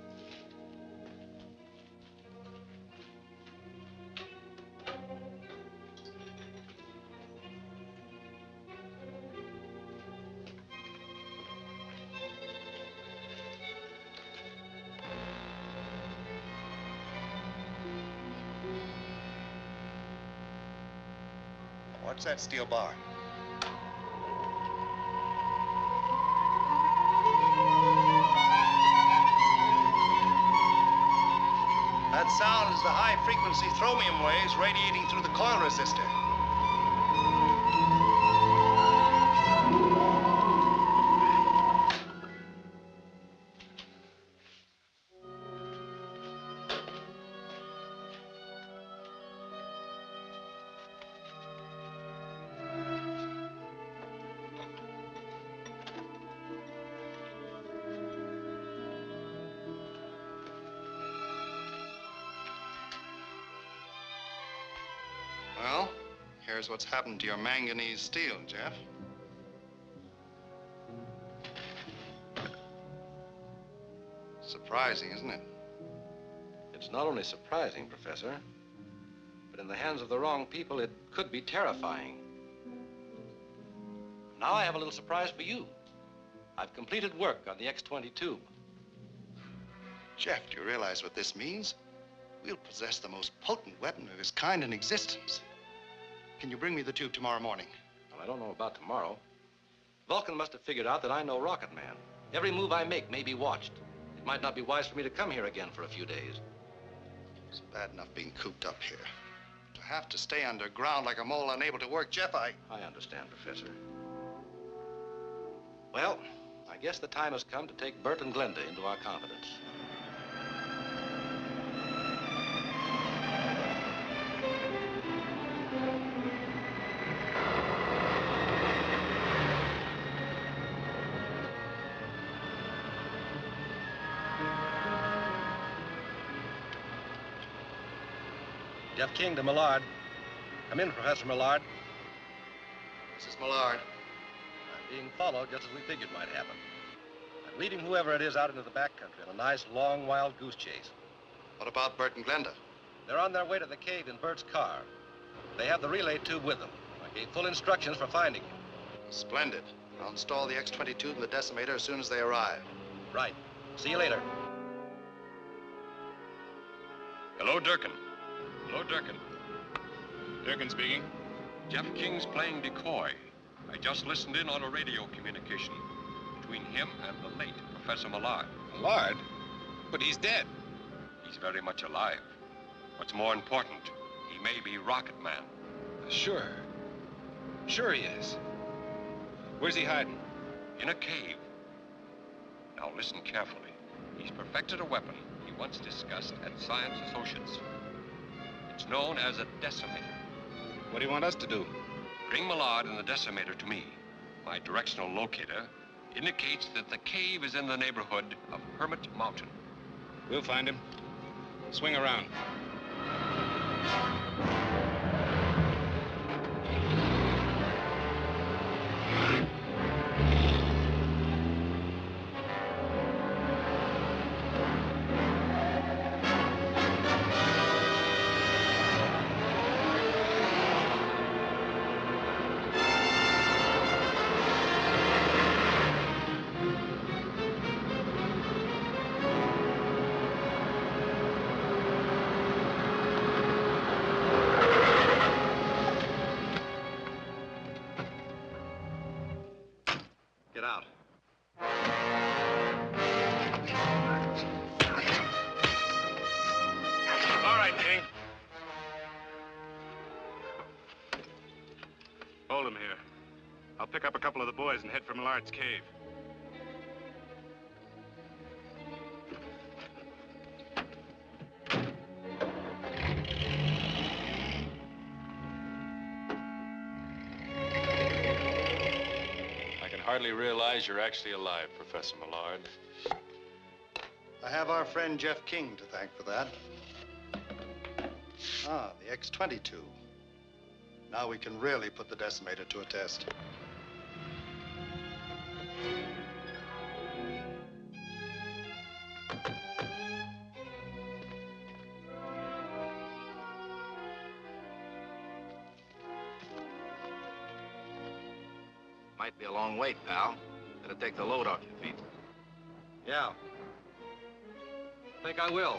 What's that steel bar? That sound is the high-frequency thromium waves radiating through the coil resistor. Well, here's what's happened to your manganese steel, Jeff. Surprising, isn't it? It's not only surprising, Professor, but in the hands of the wrong people, it could be terrifying. Now I have a little surprise for you. I've completed work on the X-20 tube. Jeff, do you realize what this means? We'll possess the most potent weapon of its kind in existence. Can you bring me the tube tomorrow morning? Well, I don't know about tomorrow. Vulcan must have figured out that I know Rocket Man. Every move I make may be watched. It might not be wise for me to come here again for a few days. It's bad enough being cooped up here. To have to stay underground like a mole unable to work, Jeff, I understand, Professor. Well, I guess the time has come to take Bert and Glenda into our confidence. Jeff King to Millard. Come in, Professor Millard. This is Millard. I'm being followed just as we figured might happen. I'm leading whoever it is out into the backcountry on a nice, long, wild goose chase. What about Bert and Glenda? They're on their way to the cave in Bert's car. They have the relay tube with them. I gave full instructions for finding him. Splendid. I'll install the X-20 tube in the decimator as soon as they arrive. Right. See you later. Hello, Durkin. Hello, Durkin. Durkin speaking. Jeff King's playing decoy. I just listened in on a radio communication between him and the late Professor Millard. Millard? But he's dead. He's very much alive. What's more important, he may be Rocket Man. Sure. Sure he is. Where's he hiding? In a cave. Now listen carefully. He's perfected a weapon he once discussed at Science Associates. It's known as a decimator. What do you want us to do? Bring Millard and the decimator to me. My directional locator indicates that the cave is in the neighborhood of Hermit Mountain. We'll find him. Swing around. King. Hold him here. I'll pick up a couple of the boys and head for Millard's cave. I can hardly realize you're actually alive, Professor Millard. I have our friend Jeff King to thank for that. Ah, the X-22. Now we can really put the decimator to a test. Might be a long wait, pal. Better take the load off your feet. Yeah. Think I will.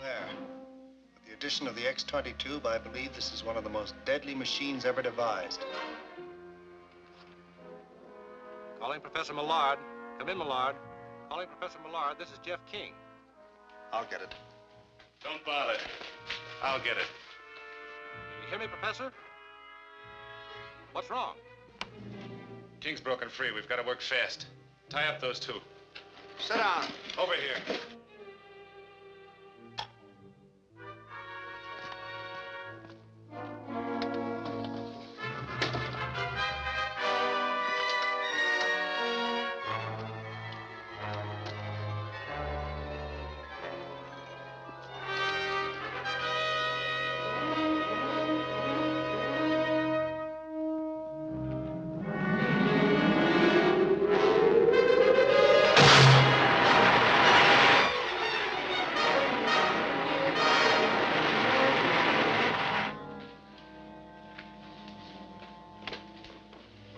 There. With the addition of the X-22, I believe this is one of the most deadly machines ever devised. Calling Professor Millard. Come in, Millard. Calling Professor Millard. This is Jeff King. I'll get it. Don't bother. I'll get it. Can you hear me, Professor? What's wrong? King's broken free. We've got to work fast. Tie up those two. Sit down. Over here.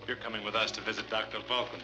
You're coming with us to visit Dr. Vulcan.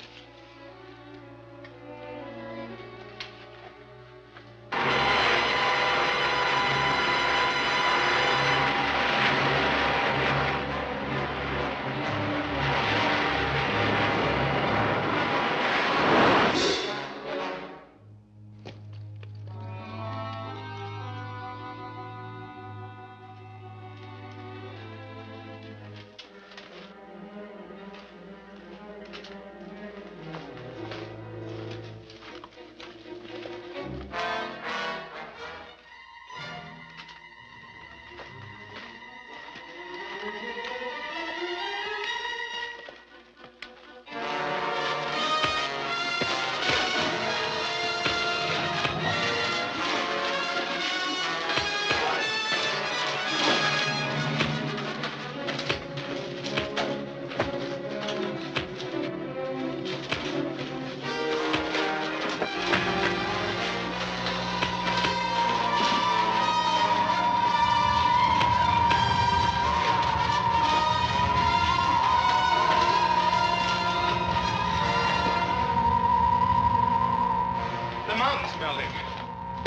The mountain's melting.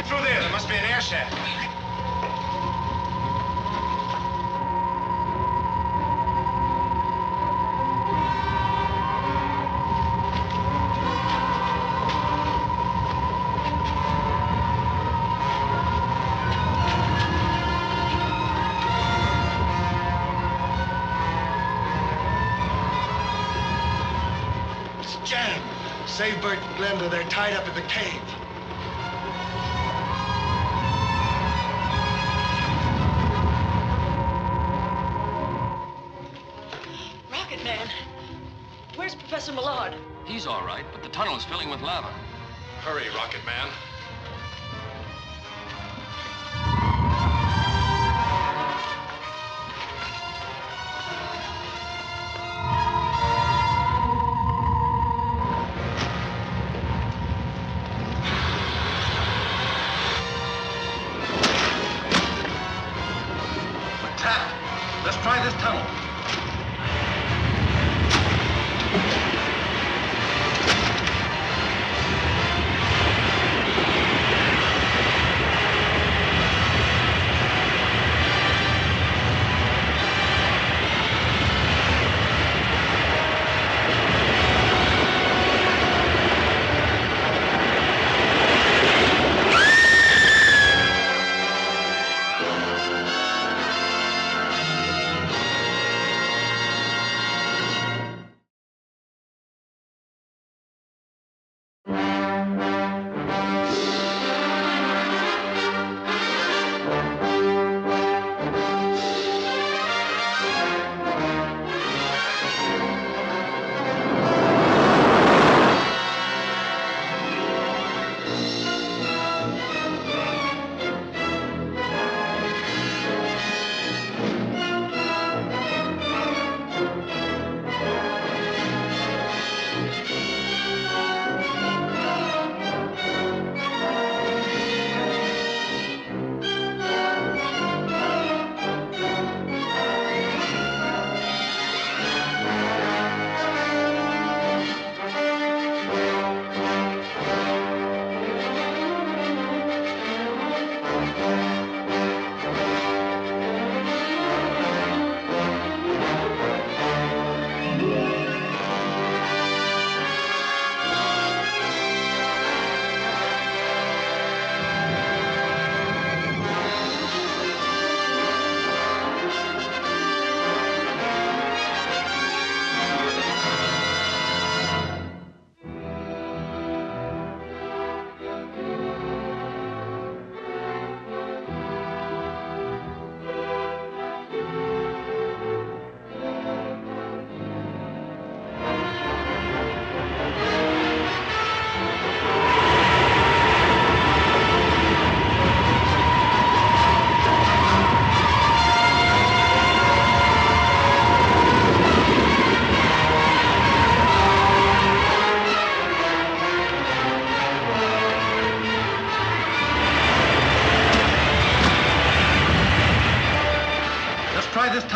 Through there must be an air shaft. It's jammed. Save Bert and Glenda. They're tied up in the cave. Rocket Man, where's Professor Millard? He's all right, but the tunnel is filling with lava. Hurry, Rocket Man. Trapped. Let's try this tunnel.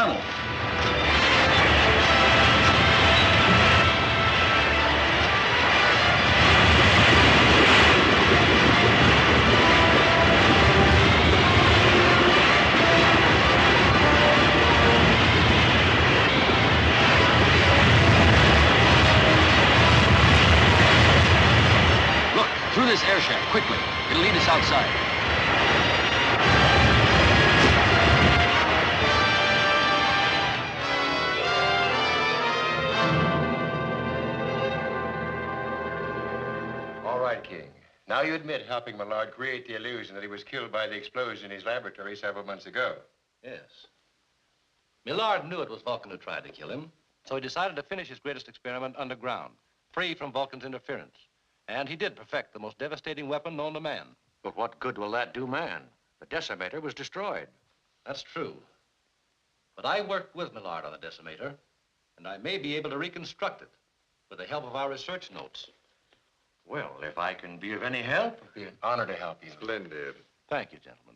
tunnel. Look, through this air shaft, quickly. It'll lead us outside. All right, King. Now you admit helping Millard create the illusion that he was killed by the explosion in his laboratory several months ago. Yes. Millard knew it was Vulcan who tried to kill him, so he decided to finish his greatest experiment underground, free from Vulcan's interference. And he did perfect the most devastating weapon known to man. But what good will that do man? The decimator was destroyed. That's true. But I worked with Millard on the decimator, and I may be able to reconstruct it with the help of our research notes. Well, if I can be of any help, It'd be an honor to help you. Splendid. Thank you, gentlemen.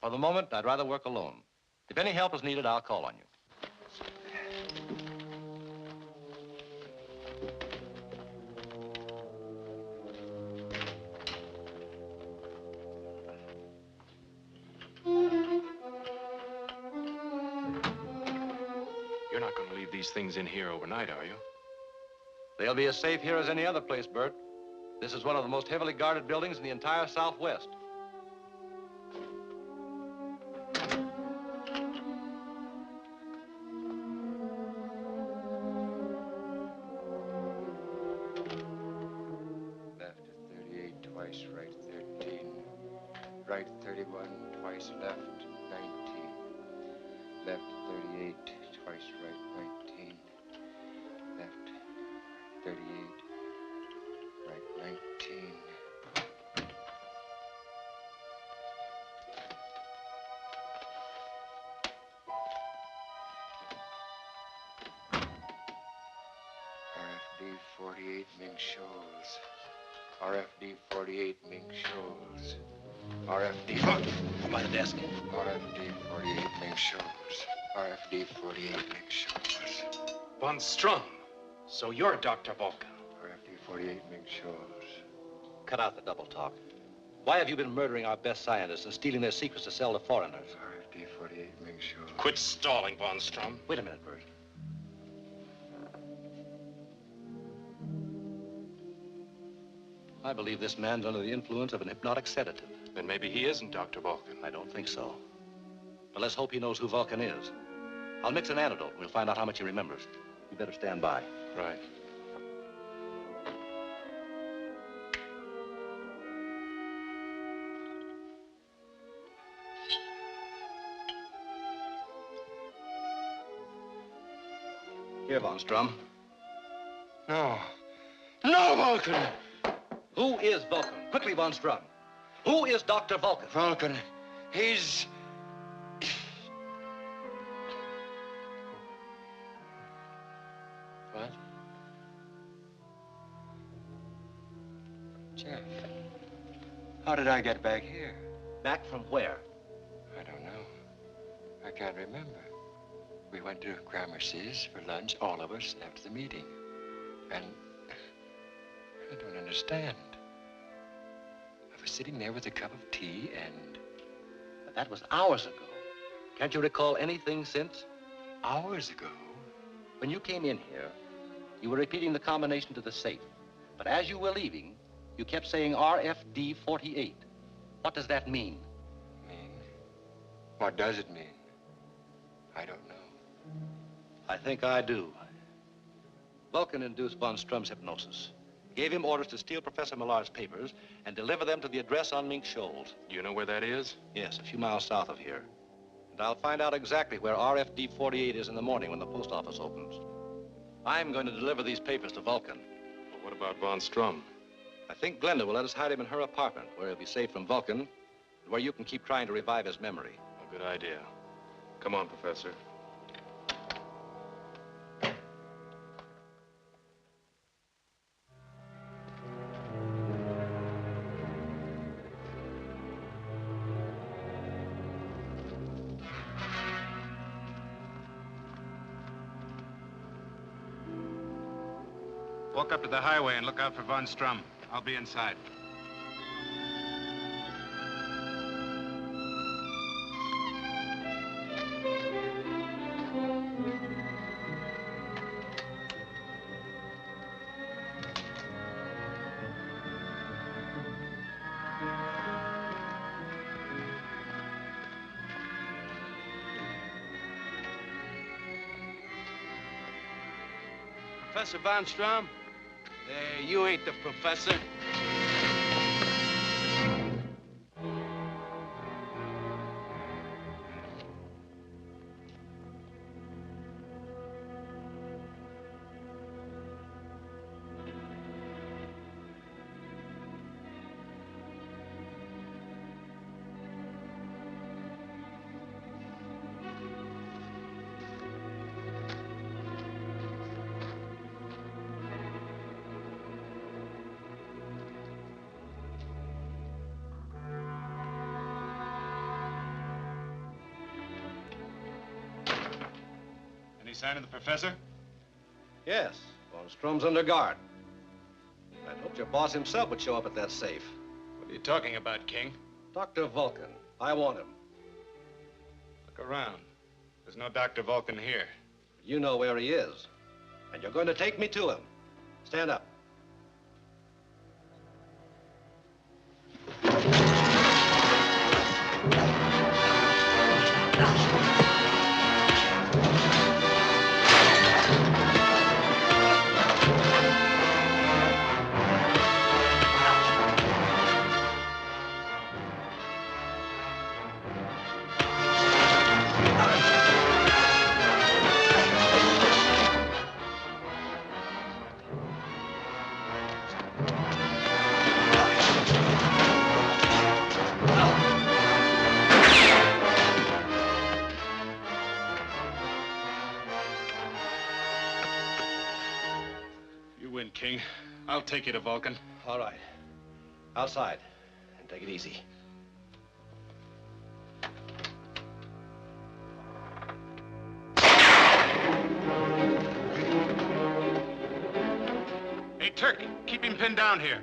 For the moment, I'd rather work alone. If any help is needed, I'll call on you. You're not going to leave these things in here overnight, are you? They'll be as safe here as any other place, Bert. This is one of the most heavily guarded buildings in the entire Southwest. Left 38, twice right 13. Right 31, twice left 19. Left 38, twice right 19. Left 38, right 19. RFD 48 Mink Shoals. RFD 48 Mink Shoals. RFD By the desk. RFD 48 Mink Shoals. RFD 48 Mink Shoals. Von Strum. So you're Dr. Vulcan. RFD 48 Mink Shoals. Cut out the double talk. Why have you been murdering our best scientists and stealing their secrets to sell to foreigners? RFD 48 Mink Shoals. Quit stalling, Von Strum. Wait a minute, Bert. I believe this man's under the influence of an hypnotic sedative. Then maybe he isn't Dr. Vulcan. I don't think so. But let's hope he knows who Vulcan is. I'll mix an antidote. We'll find out how much he remembers. You better stand by. Right. Here, Von Strum. No. No, Vulcan! Who is Vulcan? Quickly, Von Strum. Who is Dr. Vulcan? Vulcan. He's... What? Jeff. How did I get back here? Back from where? I don't know. I can't remember. We went to Gramercy's for lunch, all of us, after the meeting. And I don't understand. I was sitting there with a cup of tea and... But that was hours ago. Can't you recall anything since? Hours ago? When you came in here, you were repeating the combination to the safe. But as you were leaving, you kept saying RFD 48. What does that mean? Mean? What does it mean? I don't know. I think I do. Vulcan induced Von Strum's hypnosis. Gave him orders to steal Professor Millard's papers and deliver them to the address on Mink Shoals. Do you know where that is? Yes, a few miles south of here. And I'll find out exactly where RFD 48 is in the morning when the post office opens. I'm going to deliver these papers to Vulcan. Well, what about Von Strum? I think Glenda will let us hide him in her apartment, where he'll be safe from Vulcan, and where you can keep trying to revive his memory. A good idea. Come on, Professor. Walk up to the highway and look out for Von Strum. I'll be inside. Professor Von Strum? You ain't the professor. Any sign of the professor? Yes, Von Strum's under guard. I'd hoped your boss himself would show up at that safe. What are you talking about, King? Dr. Vulcan. I want him. Look around. There's no Dr. Vulcan here. You know where he is. And you're going to take me to him. Stand up. King. I'll take you to Vulcan. All right. Outside. And take it easy. Hey, Turk, keep him pinned down here.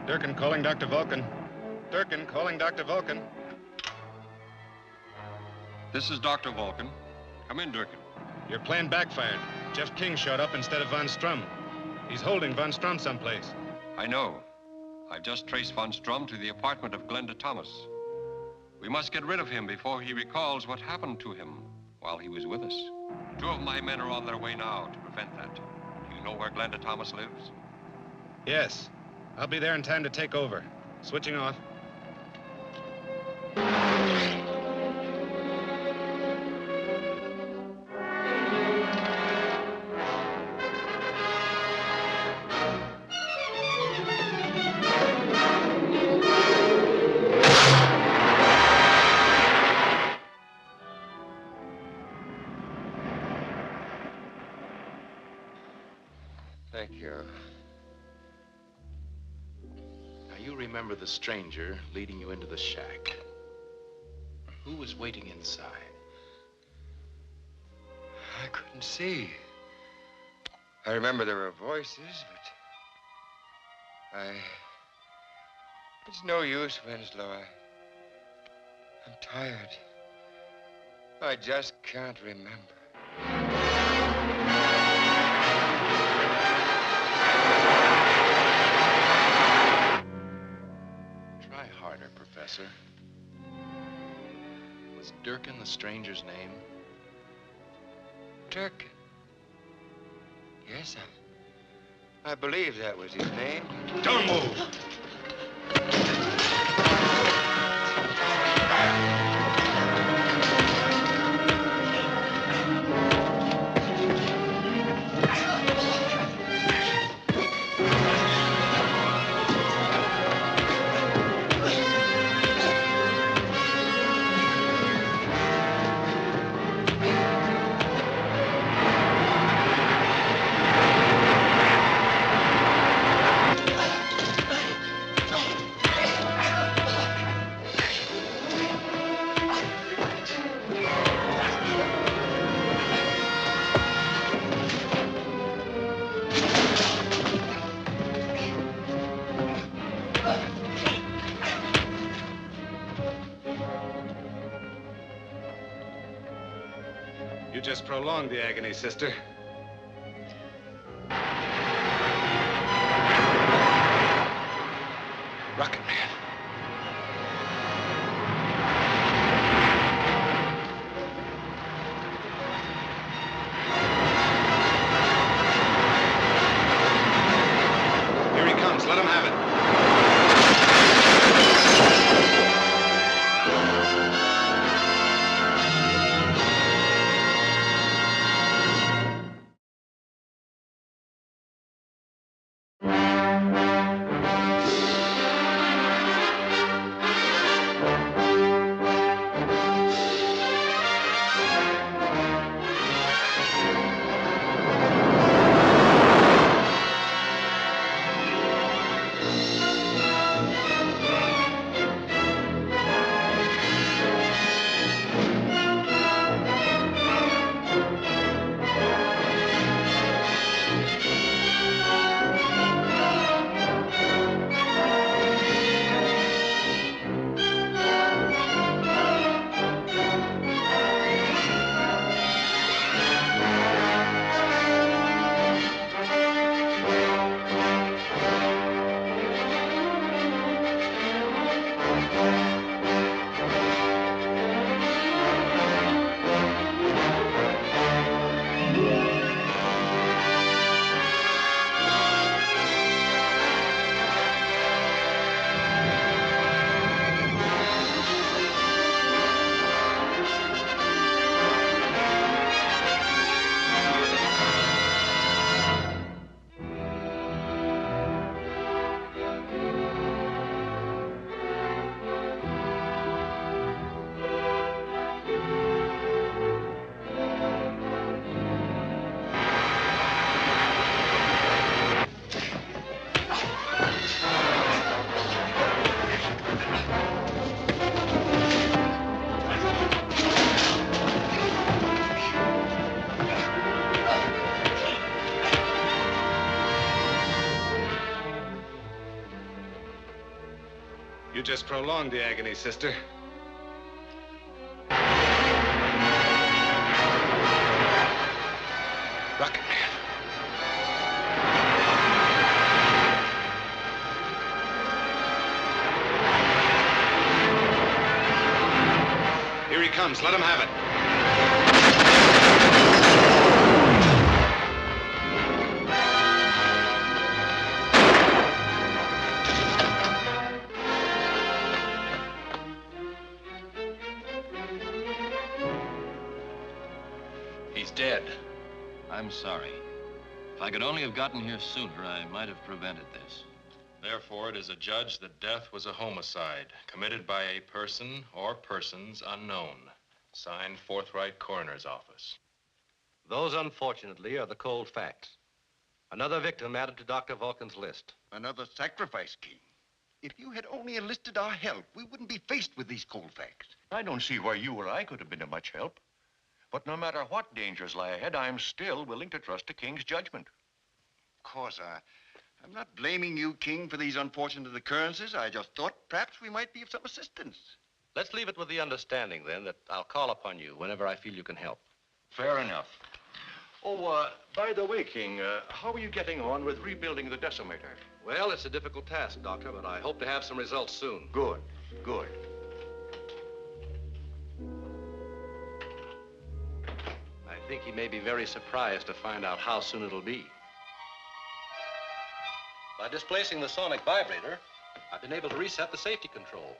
Durkin calling Dr. Vulcan. Durkin calling Dr. Vulcan. This is Dr. Vulcan. Come in, Durkin. Your plan backfired. Jeff King showed up instead of Von Strum. He's holding Von Strum someplace. I know. I've just traced Von Strum to the apartment of Glenda Thomas. We must get rid of him before he recalls what happened to him while he was with us. 2 of my men are on their way now to prevent that. Do you know where Glenda Thomas lives? Yes. I'll be there in time to take over. Switching off. Thank you. You remember the stranger leading you into the shack. Who was waiting inside? I couldn't see. I remember there were voices, but it's no use, Winslow. I'm tired. I just can't remember. Professor. Was Durkin the stranger's name? Durkin? Yes, I believe that was his name. Don't move! just prolonged the agony, sister. Rocket Man. Here he comes. Let him have it. You just prolonged the agony, sister. Rocket Man. Here he comes. Let him have it. He's dead. I'm sorry. If I could only have gotten here sooner, I might have prevented this. Therefore, it is adjudged that death was a homicide committed by a person or persons unknown. Signed, Forthright Coroner's Office. Those, unfortunately, are the cold facts. Another victim added to Dr. Vulcan's list. Another sacrifice, King. If you had only enlisted our help, we wouldn't be faced with these cold facts. I don't see why you or I could have been of much help. But no matter what dangers lie ahead, I'm still willing to trust the King's judgment. Of course, I'm not blaming you, King, for these unfortunate occurrences. I just thought perhaps we might be of some assistance. Let's leave it with the understanding, then, that I'll call upon you whenever I feel you can help. Fair enough. Oh, by the way, King, how are you getting on with rebuilding the decimator? Well, it's a difficult task, Doctor, but I hope to have some results soon. Good, good. I think he may be very surprised to find out how soon it'll be. By displacing the sonic vibrator, I've been able to reset the safety control.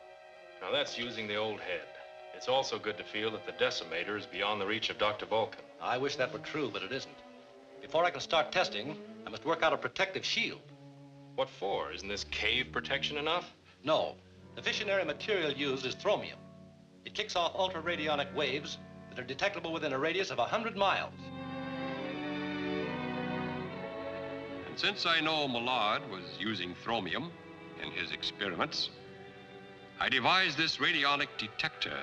Now, that's using the old head. It's also good to feel that the decimator is beyond the reach of Dr. Vulcan. I wish that were true, but it isn't. Before I can start testing, I must work out a protective shield. What for? Isn't this cave protection enough? No. The fissionary material used is thromium. It kicks off ultraradionic waves that are detectable within a radius of 100 miles. And since I know Millard was using thromium in his experiments, I devised this radionic detector,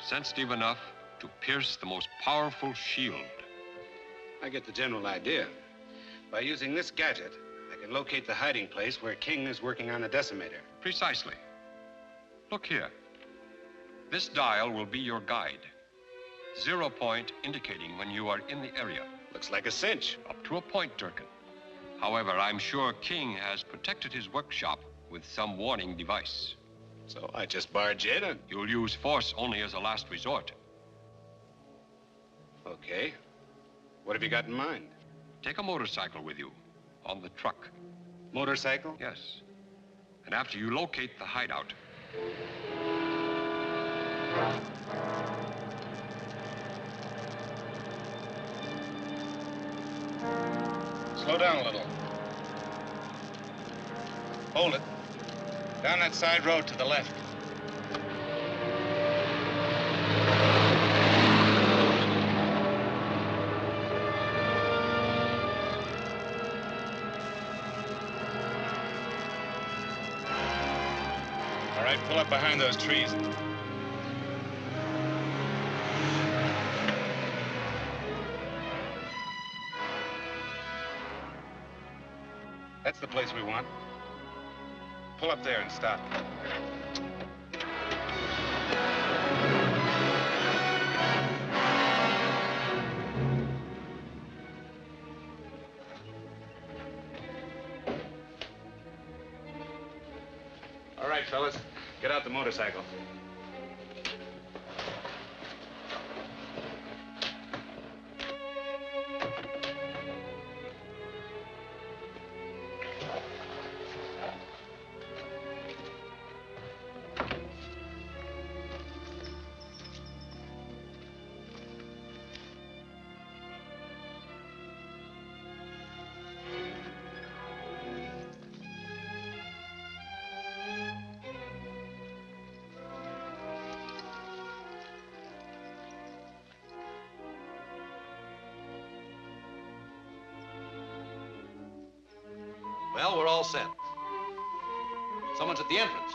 sensitive enough to pierce the most powerful shield. I get the general idea. By using this gadget, I can locate the hiding place where King is working on the decimator. Precisely. Look here. This dial will be your guide. 0 point indicating when you are in the area. Looks like a cinch. Up to a point, Durkin. However, I'm sure King has protected his workshop with some warning device. So I just barge in and... You'll use force only as a last resort. Okay. What have you got in mind? Take a motorcycle with you on the truck. Motorcycle? Yes. And after you locate the hideout, Slow down a little. Hold it. Down that side road to the left. All right, pull up behind those trees. That's the place we want. Pull up there and stop. All right, fellas, get out the motorcycle. Well, we're all set. Someone's at the entrance.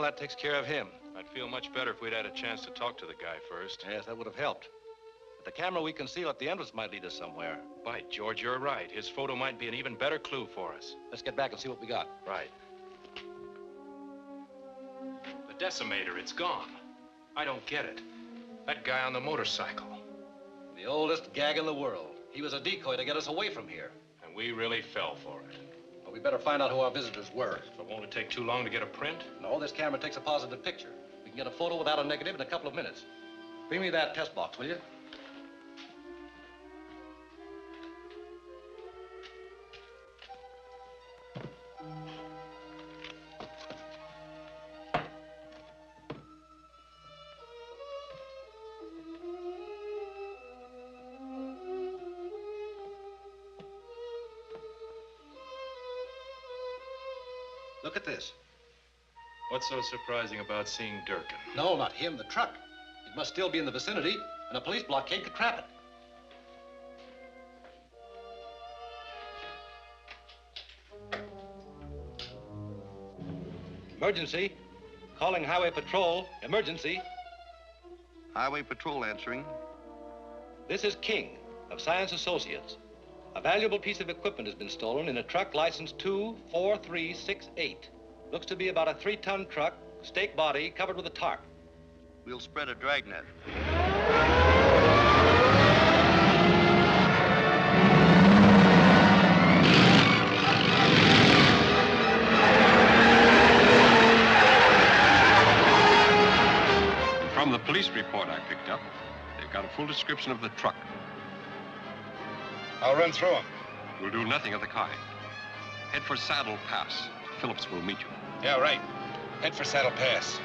Well, that takes care of him. I'd feel much better if we'd had a chance to talk to the guy first. Yes, that would have helped. But the camera we conceal at the entrance might lead us somewhere. By George, you're right. His photo might be an even better clue for us. Let's get back and see what we got. Right. The decimator, it's gone. I don't get it. That guy on the motorcycle. The oldest gag in the world. He was a decoy to get us away from here. And we really fell for it. But we better find out who our visitors were. But won't it take too long to get a print? No, this camera takes a positive picture. We can get a photo without a negative in a couple of minutes. Bring me that test box, will you? Look at this. What's so surprising about seeing Durkin? No, not him, the truck. It must still be in the vicinity, and a police blockade could trap it. Emergency. Calling Highway Patrol. Emergency. Highway Patrol answering. This is King of Science Associates. A valuable piece of equipment has been stolen in a truck license 24368. Looks to be about a 3-ton truck, stake body, covered with a tarp. We'll spread a dragnet. From the police report I picked up, they've got a full description of the truck. I'll run through them. We'll do nothing of the kind. Head for Saddle Pass. Phillips will meet you. Yeah, right. Head for Saddle Pass.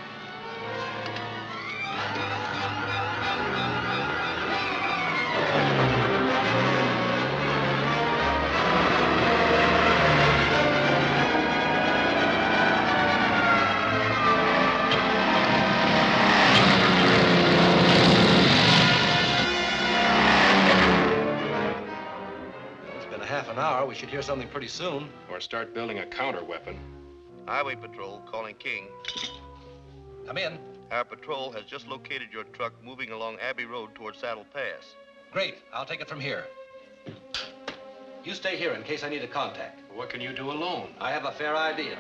Half an hour, we should hear something pretty soon. Or start building a counter weapon. Highway Patrol calling King. Come in. Our patrol has just located your truck moving along Abbey Road toward Saddle Pass. Great. I'll take it from here. You stay here in case I need a contact. What can you do alone? I have a fair idea.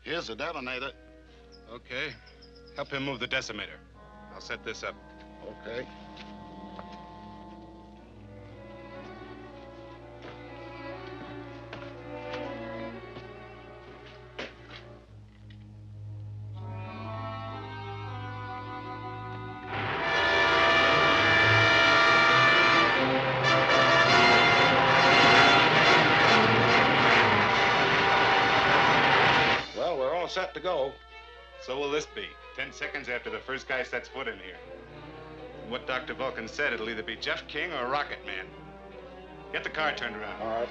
Here's the detonator. Okay. Help him move the decimator. I'll set this up. Okay. Set to go. So will this be. 10 seconds after the first guy sets foot in here. From what Dr. Vulcan said, it'll either be Jeff King or Rocket Man. Get the car turned around. All right.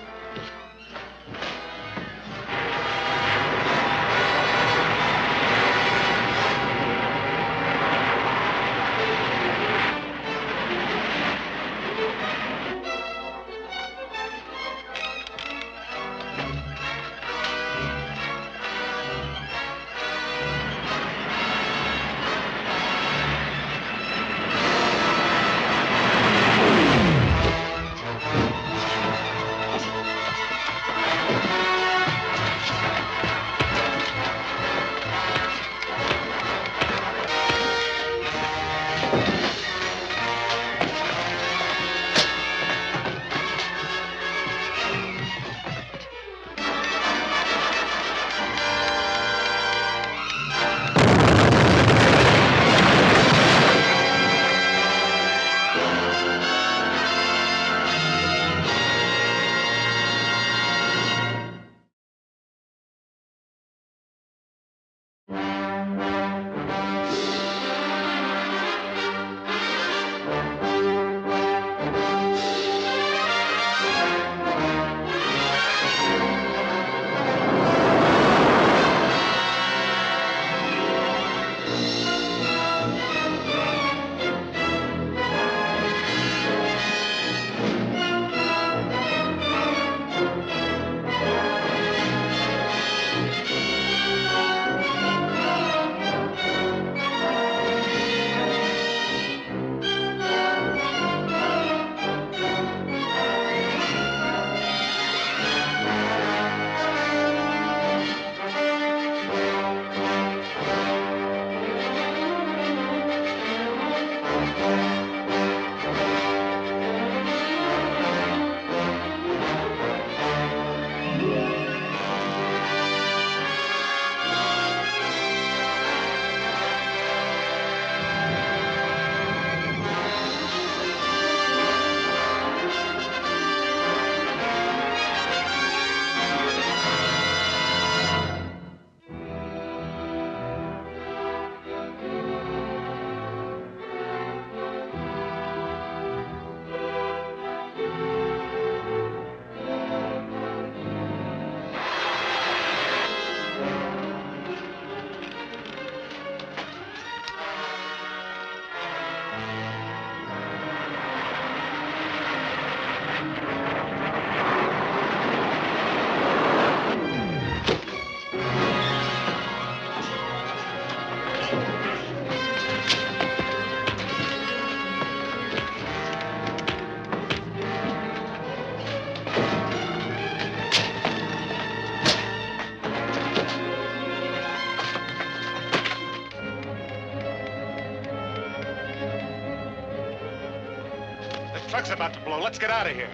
truck's about to blow. Let's get out of here.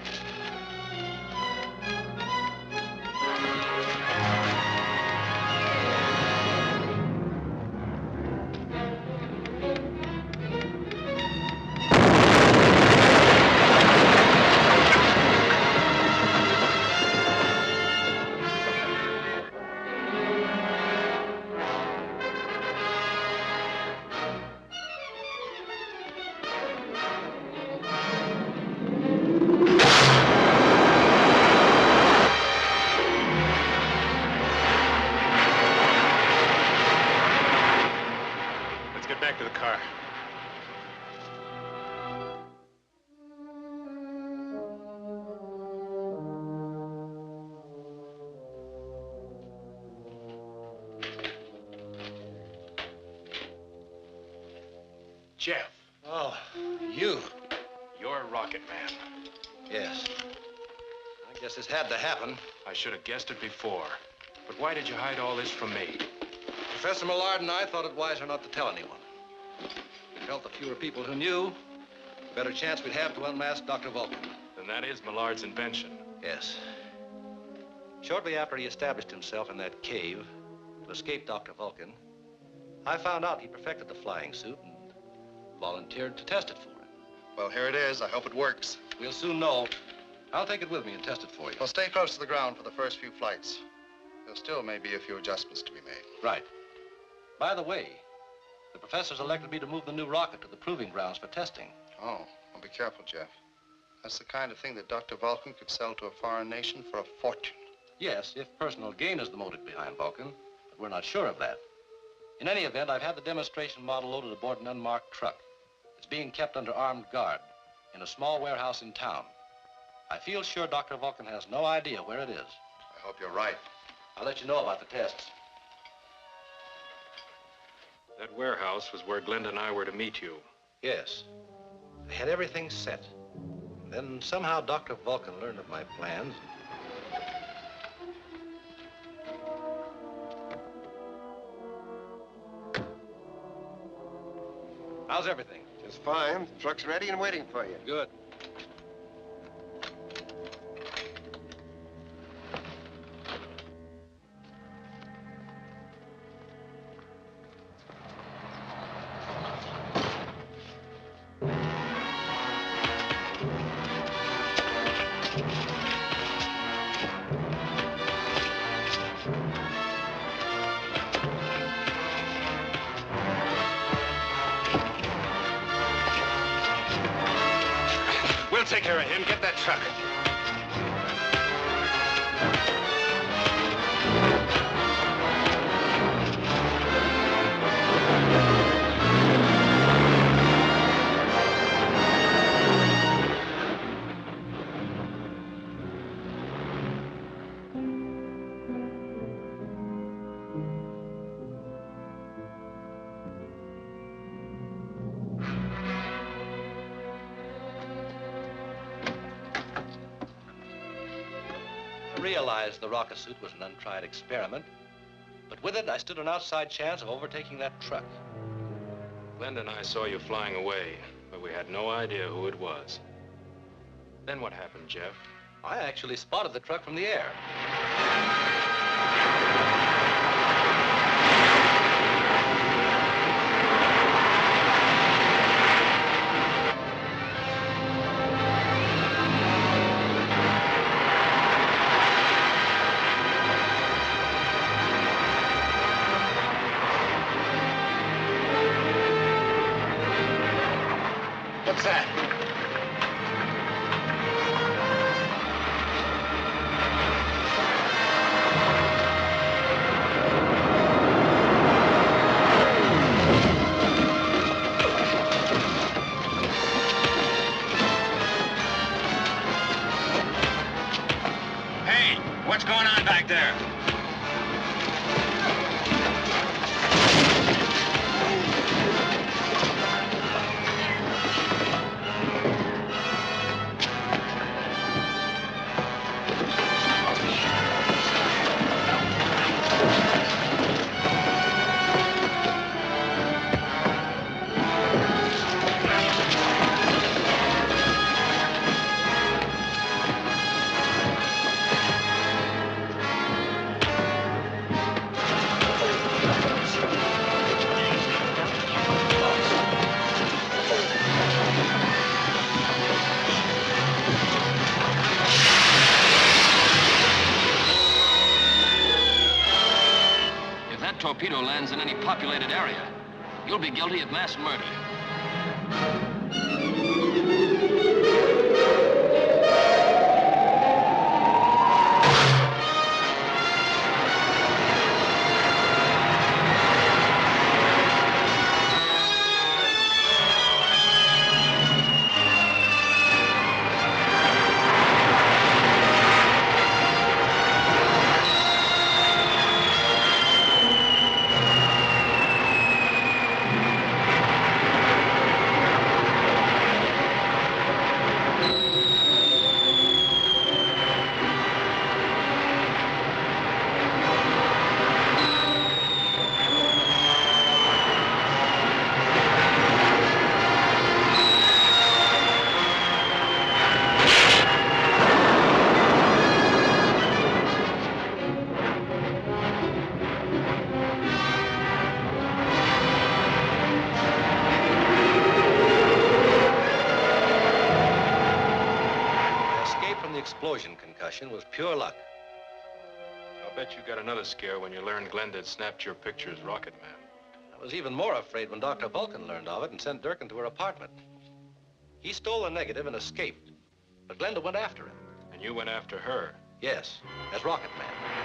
Back to the car. Jeff. Oh, you. You're a rocket man. Yes. I guess this had to happen. I should have guessed it before. But why did you hide all this from me? Professor Millard and I thought it wiser not to tell anyone. We felt the fewer people who knew, the better chance we'd have to unmask Dr. Vulcan. Then that is Millard's invention. Yes. Shortly after he established himself in that cave to escape Dr. Vulcan, I found out he perfected the flying suit and volunteered to test it for him. Well, here it is. I hope it works. We'll soon know. I'll take it with me and test it for you. Well, stay close to the ground for the first few flights. There still may be a few adjustments to be made. Right. By the way, the professor's elected me to move the new rocket to the proving grounds for testing. Oh, well, be careful, Jeff. That's the kind of thing that Dr. Vulcan could sell to a foreign nation for a fortune. Yes, if personal gain is the motive behind Vulcan, but we're not sure of that. In any event, I've had the demonstration model loaded aboard an unmarked truck. It's being kept under armed guard in a small warehouse in town. I feel sure Dr. Vulcan has no idea where it is. I hope you're right. I'll let you know about the tests. That warehouse was where Glenda and I were to meet you. Yes. I had everything set. Then somehow Dr. Vulcan learned of my plans. How's everything? Just fine. The truck's ready and waiting for you. Good. We'll take care of him. Get that truck. I realized the rocket suit was an untried experiment, but with it, I stood an outside chance of overtaking that truck. Glenda and I saw you flying away, but we had no idea who it was. Then what happened, Jeff? I actually spotted the truck from the air. What's that? Hey, what's going on back there? torpedo lands in any populated area, you'll be guilty of mass murder. Explosion concussion was pure luck. I'll bet you got another scare when you learned Glenda had snapped your picture as Rocket Man. I was even more afraid when Dr. Vulcan learned of it and sent Durkin to her apartment. He stole the negative and escaped, but Glenda went after him. And you went after her? Yes, as Rocket Man.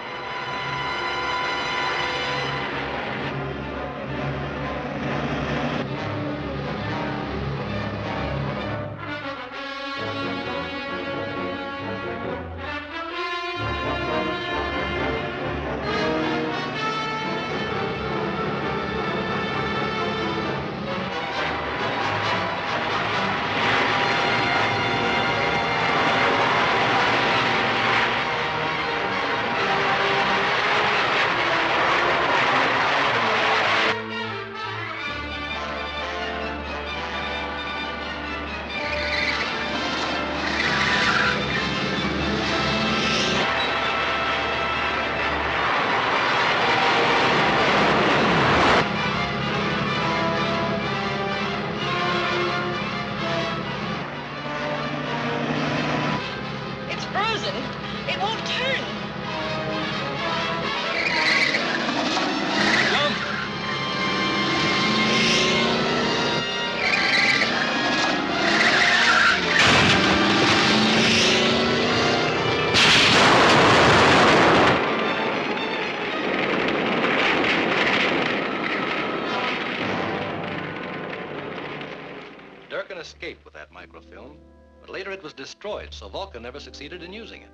Durkin escaped with that microfilm, but later it was destroyed, so Vulcan never succeeded in using it.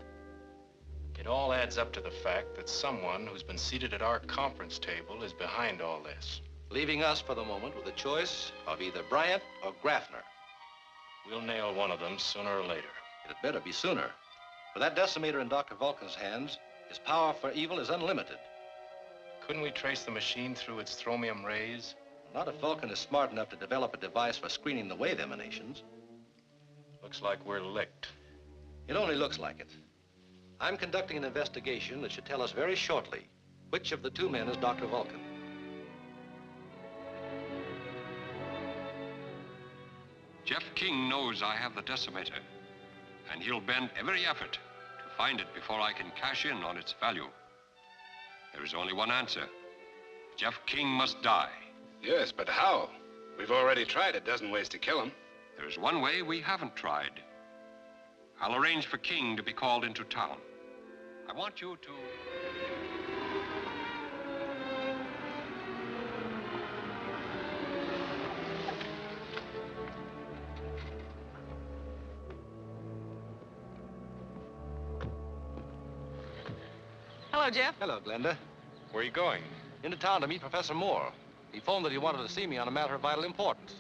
It all adds up to the fact that someone who's been seated at our conference table is behind all this. Leaving us for the moment with a choice of either Bryant or Graffner. We'll nail one of them sooner or later. It'd better be sooner. With that decimator in Dr. Vulcan's hands, his power for evil is unlimited. Couldn't we trace the machine through its thromium rays? Not if Vulcan is smart enough to develop a device for screening the wave emanations. Looks like we're licked. It only looks like it. I'm conducting an investigation that should tell us very shortly which of the two men is Dr. Vulcan. Jeff King knows I have the decimator, and he'll bend every effort to find it before I can cash in on its value. There is only one answer. Jeff King must die. Yes, but how? We've already tried a dozen ways to kill him. There's one way we haven't tried. I'll arrange for King to be called into town. I want you to... Hello, Jeff. Hello, Glenda. Where are you going? Into town to meet Professor Moore. He phoned that he wanted to see me on a matter of vital importance.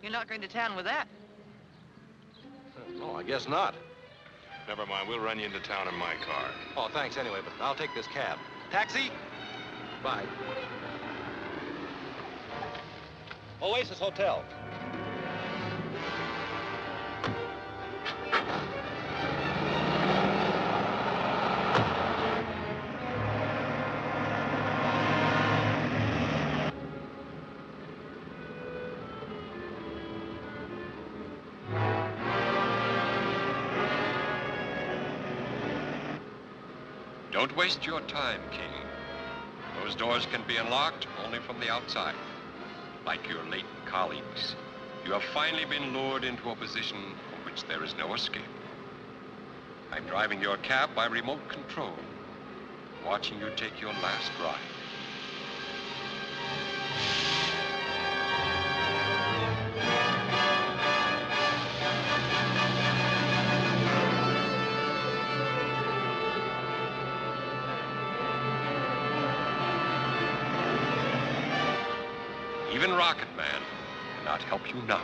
You're not going to town with that. No, I guess not. Never mind, we'll run you into town in my car. Oh, thanks anyway, but I'll take this cab. Taxi? Bye. Oasis Hotel. Don't waste your time, King. Those doors can be unlocked only from the outside. Like your late colleagues, you have finally been lured into a position from which there is no escape. I'm driving your cab by remote control, watching you take your last ride. Even Rocket Man cannot help you now.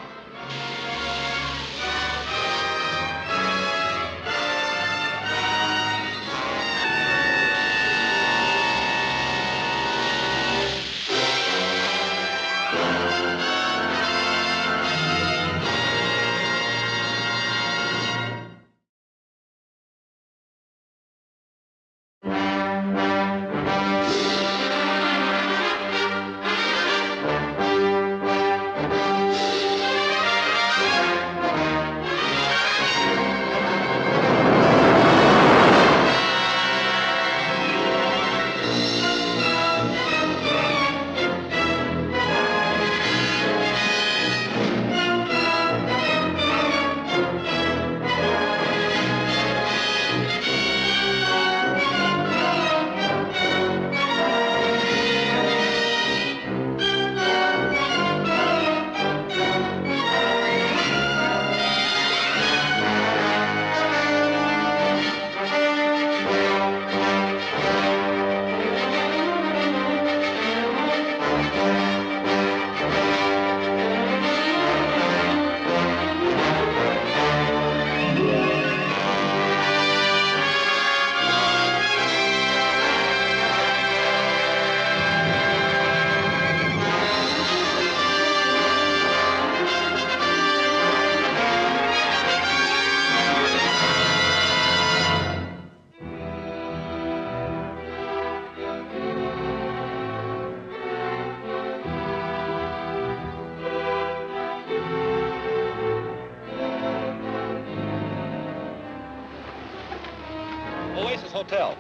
Oasis Hotel.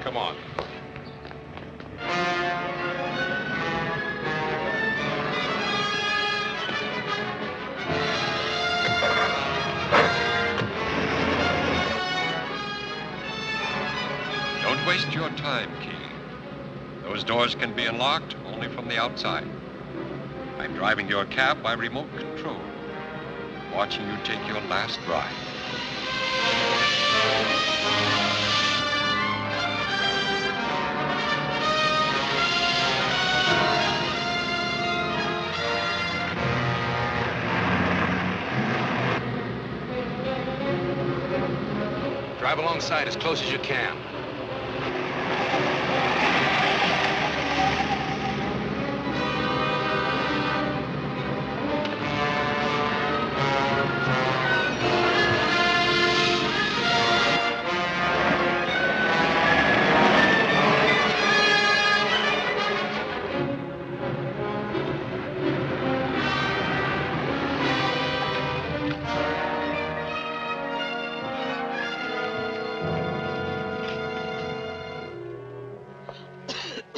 Come on. Don't waste your time, King. Those doors can be unlocked only from the outside. I'm driving your cab by remote control, watching you take your last ride. Drive alongside as close as you can.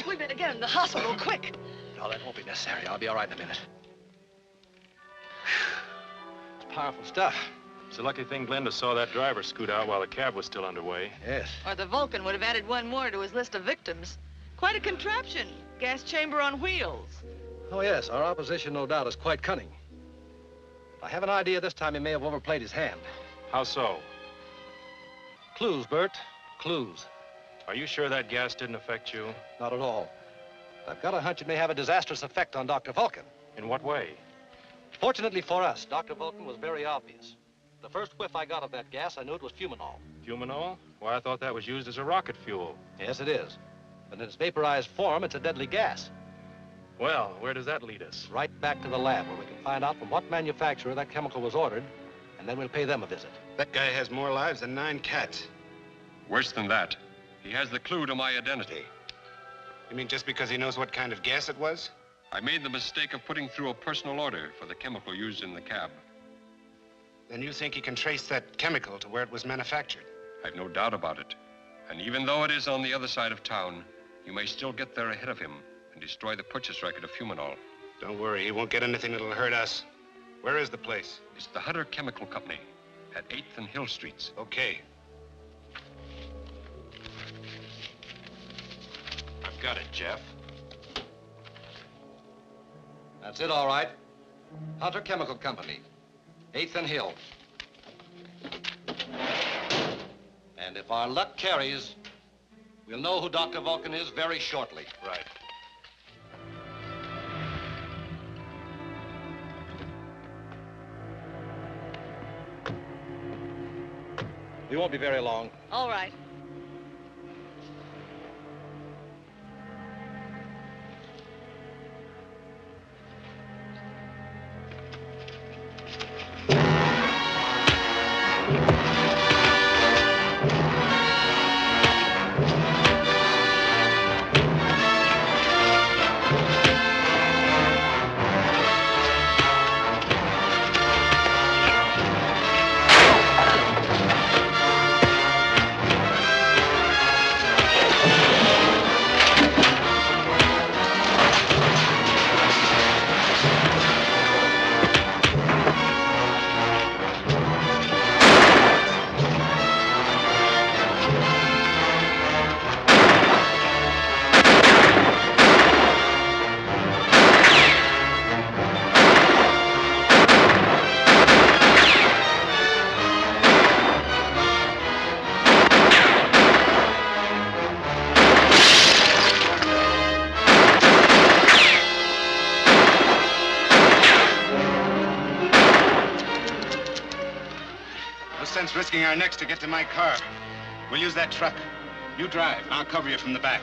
We better get him to the hospital, quick. No, that won't be necessary. I'll be all right in a minute. It's powerful stuff. It's a lucky thing Glenda saw that driver scoot out while the cab was still underway. Yes. Or the Vulcan would have added one more to his list of victims. Quite a contraption. Gas chamber on wheels. Oh, yes. Our opposition, no doubt, is quite cunning. I have an idea this time he may have overplayed his hand. How so? Clues, Bert. Clues. Are you sure that gas didn't affect you? Not at all. I've got a hunch it may have a disastrous effect on Dr. Vulcan. In what way? Fortunately for us, Dr. Vulcan was very obvious. The first whiff I got of that gas, I knew it was fumanol. Fumanol? Why, I thought that was used as a rocket fuel. Yes, it is. But in its vaporized form, it's a deadly gas. Well, where does that lead us? Right back to the lab, where we can find out from what manufacturer that chemical was ordered, and then we'll pay them a visit. That guy has more lives than 9 cats. Worse than that, he has the clue to my identity. You mean just because he knows what kind of gas it was? I made the mistake of putting through a personal order for the chemical used in the cab. Then you think he can trace that chemical to where it was manufactured? I've no doubt about it. And even though it is on the other side of town, you may still get there ahead of him and destroy the purchase record of Fumanol. Don't worry, he won't get anything that'll hurt us. Where is the place? It's the Hunter Chemical Company at 8th and Hill Streets. Okay. I've got it, Jeff. That's it, all right. Hunter Chemical Company, 8th and Hill. And if our luck carries, we'll know who Dr. Vulcan is very shortly. Right. We won't be very long. All right. Risking our necks to get to my car. We'll use that truck. You drive, and I'll cover you from the back.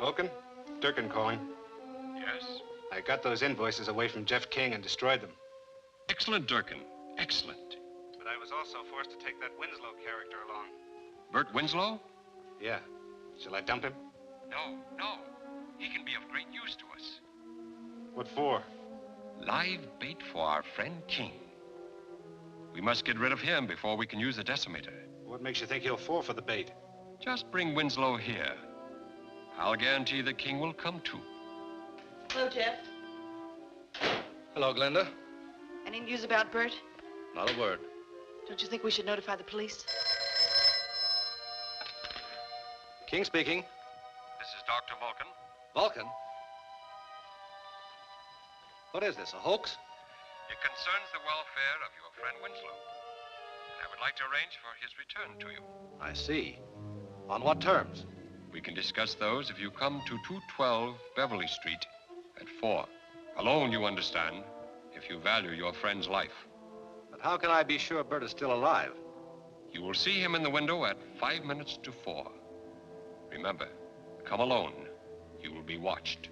Vulcan? Durkin calling. Yes? I got those invoices away from Jeff King and destroyed them. Excellent, Durkin. Excellent. But I was also forced to take that Winslow character along. Bert Winslow? Yeah. Shall I dump him? No, no. He can be of great use to us. What for? Live bait for our friend King. We must get rid of him before we can use the decimator. What makes you think he'll fall for the bait? Just bring Winslow here. I'll guarantee the King will come too. Hello, Jeff. Hello, Glenda. Any news about Bert? Not a word. Don't you think we should notify the police? King speaking. This is Dr. Vulcan. Vulcan? What is this, a hoax? It concerns the welfare of your friend Winslow. And I would like to arrange for his return to you. I see. On what terms? We can discuss those if you come to 212 Beverly Street at 4. Alone, you understand, if you value your friend's life. But how can I be sure Bert is still alive? You will see him in the window at 5 minutes to 4. Remember, come alone. You will be watched.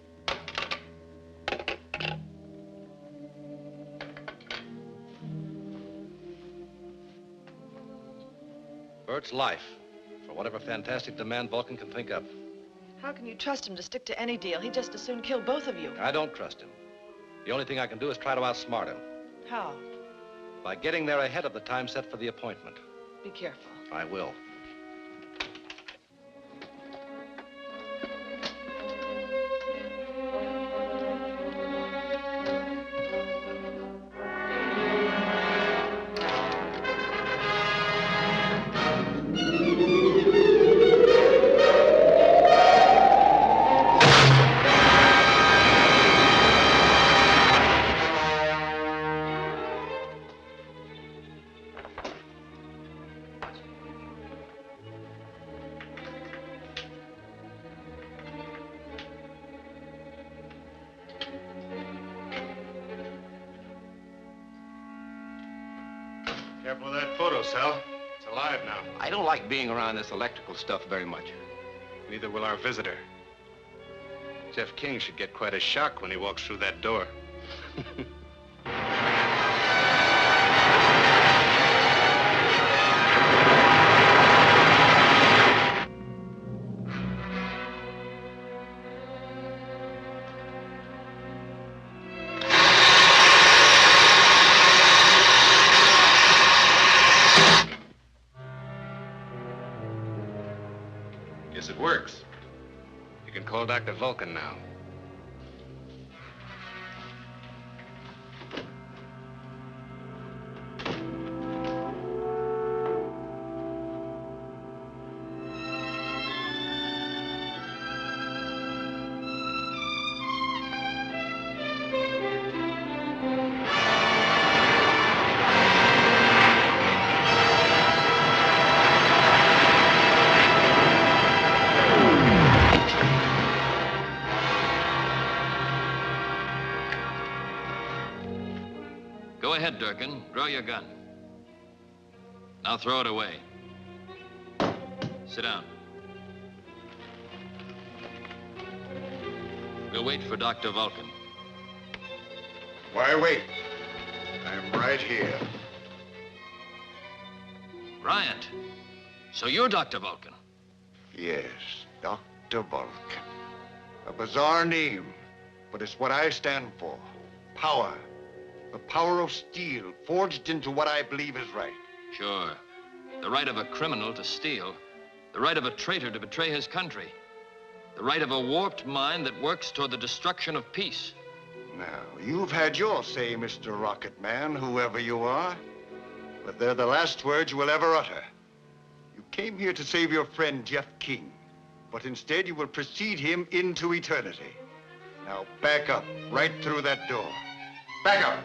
Bert's life, for whatever fantastic demand Vulcan can think up. How can you trust him to stick to any deal? He'd just as soon kill both of you. I don't trust him. The only thing I can do is try to outsmart him. How? By getting there ahead of the time set for the appointment. Be careful. I will. Careful with that photo, Sal. It's alive now. I don't like being around this electrical stuff very much. Neither will our visitor. Jeff King should get quite a shock when he walks through that door. Guess it works. You can call Dr. Vulcan now. Go ahead, Durkin. Draw your gun. Now throw it away. Sit down. We'll wait for Dr. Vulcan. Why wait? I'm right here. Bryant. So you're Dr. Vulcan. Yes, Dr. Vulcan. A bizarre name, but it's what I stand for. Power. The power of steel forged into what I believe is right. Sure. The right of a criminal to steal. The right of a traitor to betray his country. The right of a warped mind that works toward the destruction of peace. Now, you've had your say, Mr. Rocket Man, whoever you are. But they're the last words you will ever utter. You came here to save your friend, Jeff King. But instead, you will precede him into eternity. Now, back up, right through that door. Back up!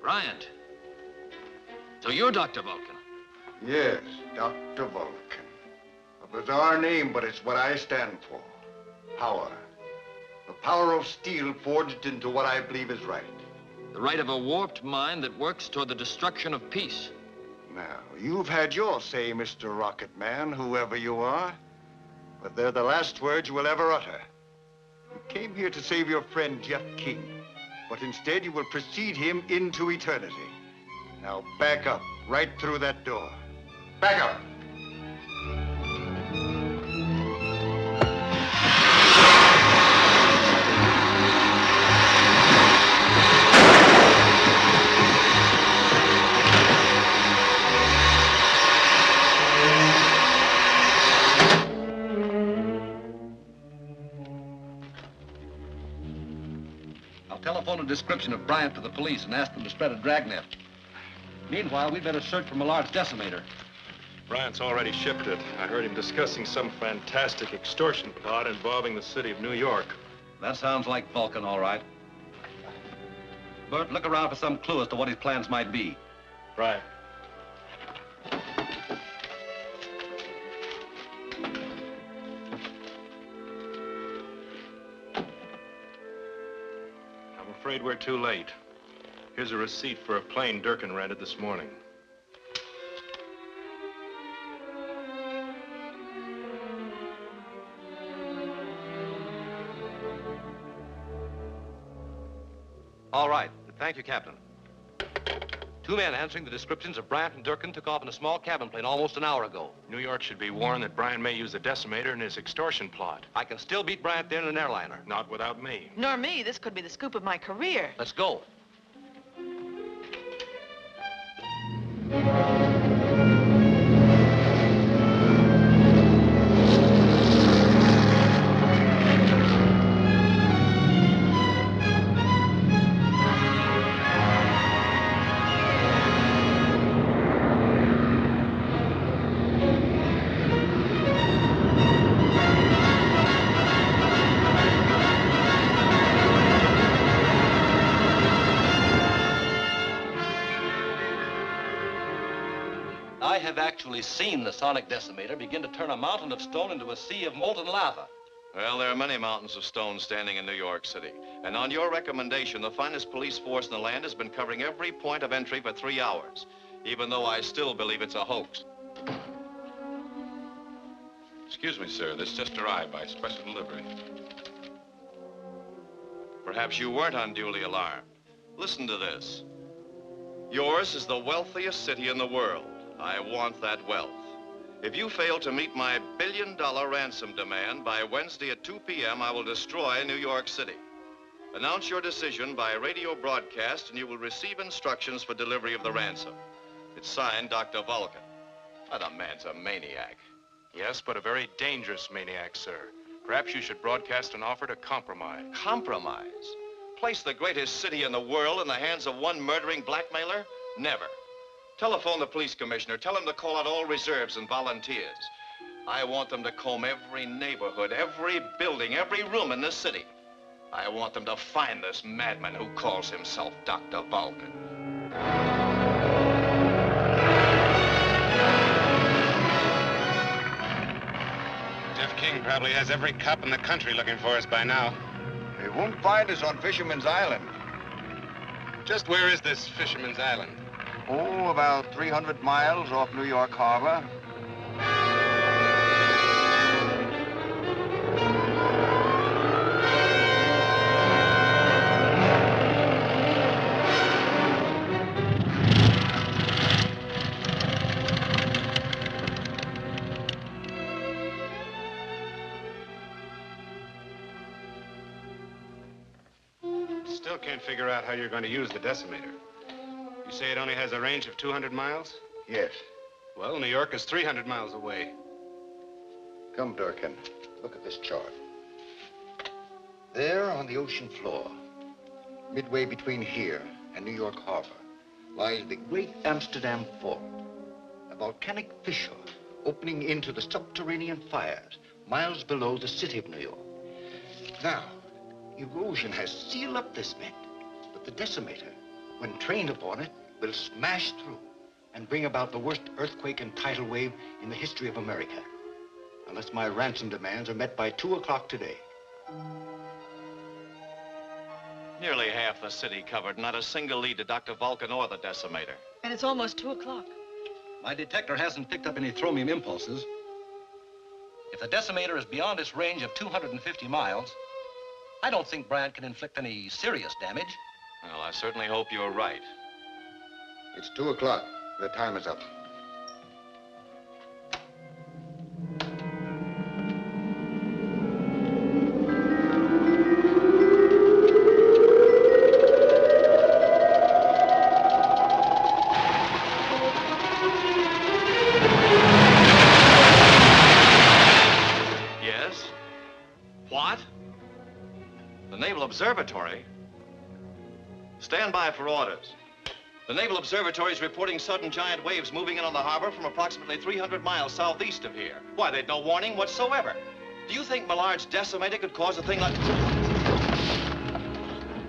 Bryant. So you're Dr. Vulcan. Yes, Dr. Vulcan. A bizarre name, but it's what I stand for. Power. The power of steel forged into what I believe is right. The right of a warped mind that works toward the destruction of peace. Now, you've had your say, Mr. Rocket Man, whoever you are. But they're the last words you will ever utter. You came here to save your friend, Jeff King. But instead, you will precede him into eternity. Now, back up, right through that door. Back up! I'll telephone a description of Bryant to the police and ask them to spread a dragnet. Meanwhile, we'd better search for Millard's decimator. Bryant's already shipped it. I heard him discussing some fantastic extortion plot involving the city of New York. That sounds like Vulcan, all right. Bert, look around for some clue as to what his plans might be. Right. I'm afraid we're too late. Here's a receipt for a plane Durkin rented this morning. All right. Thank you, Captain. Two men answering the descriptions of Bryant and Durkin took off in a small cabin plane almost an hour ago. New York should be warned that Bryant may use the decimator in his extortion plot. I can still beat Bryant there in an airliner. Not without me. Nor me. This could be the scoop of my career. Let's go. I have actually seen the sonic decimator begin to turn a mountain of stone into a sea of molten lava. Well, there are many mountains of stone standing in New York City. And on your recommendation, the finest police force in the land has been covering every point of entry for 3 hours, even though I still believe it's a hoax. Excuse me, sir. This just arrived by special delivery. Perhaps you weren't unduly alarmed. Listen to this. Yours is the wealthiest city in the world. I want that wealth. If you fail to meet my billion-dollar ransom demand by Wednesday at 2 p.m., I will destroy New York City. Announce your decision by radio broadcast, and you will receive instructions for delivery of the ransom. It's signed, Dr. Vulcan. Oh, the man's a maniac. Yes, but a very dangerous maniac, sir. Perhaps you should broadcast an offer to compromise. Compromise? Place the greatest city in the world in the hands of one murdering blackmailer? Never. Telephone the police commissioner. Tell him to call out all reserves and volunteers. I want them to comb every neighborhood, every building, every room in this city. I want them to find this madman who calls himself Dr. Vulcan. Jeff King probably has every cop in the country looking for us by now. They won't find us on Fisherman's Island. Just where is this Fisherman's Island? Oh, about 300 miles off New York Harbor. Still can't figure out how you're going to use the decimator. You say it only has a range of 200 miles? Yes. Well, New York is 300 miles away. Come, Durkin. Look at this chart. There on the ocean floor, midway between here and New York Harbor, lies the great Amsterdam Fault, a volcanic fissure opening into the subterranean fires miles below the city of New York. Now, erosion has sealed up this vent, but the decimator when trained upon it, will smash through and bring about the worst earthquake and tidal wave in the history of America. Unless my ransom demands are met by 2 o'clock today. Nearly half the city covered, not a single lead to Dr. Vulcan or the decimator. And it's almost 2 o'clock. My detector hasn't picked up any thromium impulses. If the decimator is beyond its range of 250 miles, I don't think Bryant can inflict any serious damage. Well, I certainly hope you're right. It's 2 o'clock. The time is up. Yes? What? The Naval Observatory? Stand by for orders. The Naval Observatory is reporting sudden giant waves moving in on the harbor from approximately 300 miles southeast of here. Why, they'd no warning whatsoever. Do you think Millard's decimator could cause a thing like...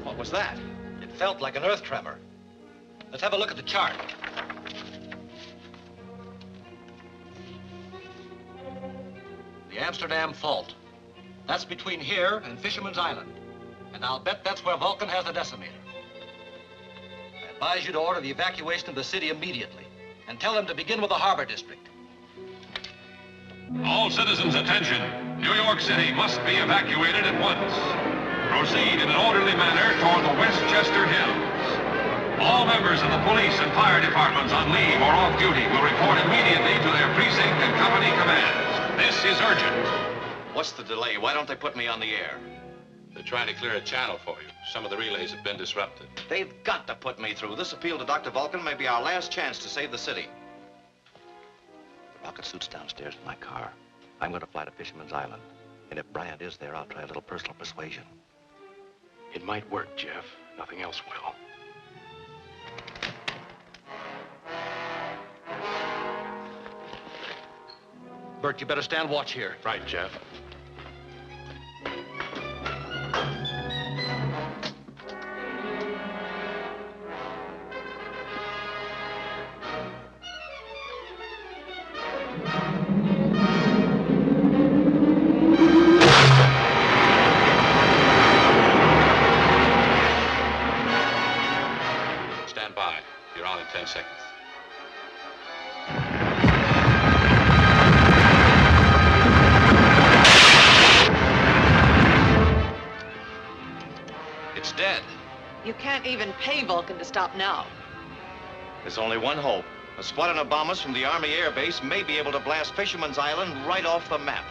What was that? It felt like an earth tremor. Let's have a look at the chart. The Amsterdam Fault. That's between here and Fisherman's Island. And I'll bet that's where Vulcan has the decimator. I advise you to order the evacuation of the city immediately and tell them to begin with the harbor district. All citizens, attention. New York City must be evacuated at once. Proceed in an orderly manner toward the Westchester Hills. All members of the police and fire departments on leave or off duty will report immediately to their precinct and company commands. This is urgent. What's the delay? Why don't they put me on the air? They're trying to clear a channel for you. Some of the relays have been disrupted. They've got to put me through. This appeal to Dr. Vulcan may be our last chance to save the city. The rocket suit's downstairs in my car. I'm going to fly to Fisherman's Island. And if Bryant is there, I'll try a little personal persuasion. It might work, Jeff. Nothing else will. Bert, you better stand watch here. Right, Jeff. Stand by. You're on in 10 seconds. It's dead. You can't even pay Vulcan to stop now. There's only one hope. A squadron of bombers from the Army Air Base may be able to blast Fisherman's Island right off the map.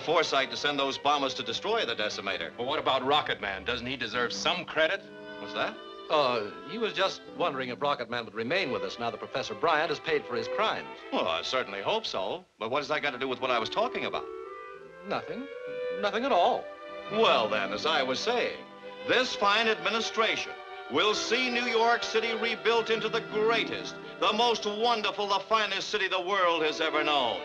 foresight to send those bombers to destroy the decimator. Well, what about Rocket Man? Doesn't he deserve some credit? What's that? He was just wondering if Rocket Man would remain with us now that Professor Bryant has paid for his crimes. Well, I certainly hope so. But what has that got to do with what I was talking about? Nothing. Nothing at all. Well, then, as I was saying, this fine administration will see New York City rebuilt into the greatest, the most wonderful, the finest city the world has ever known.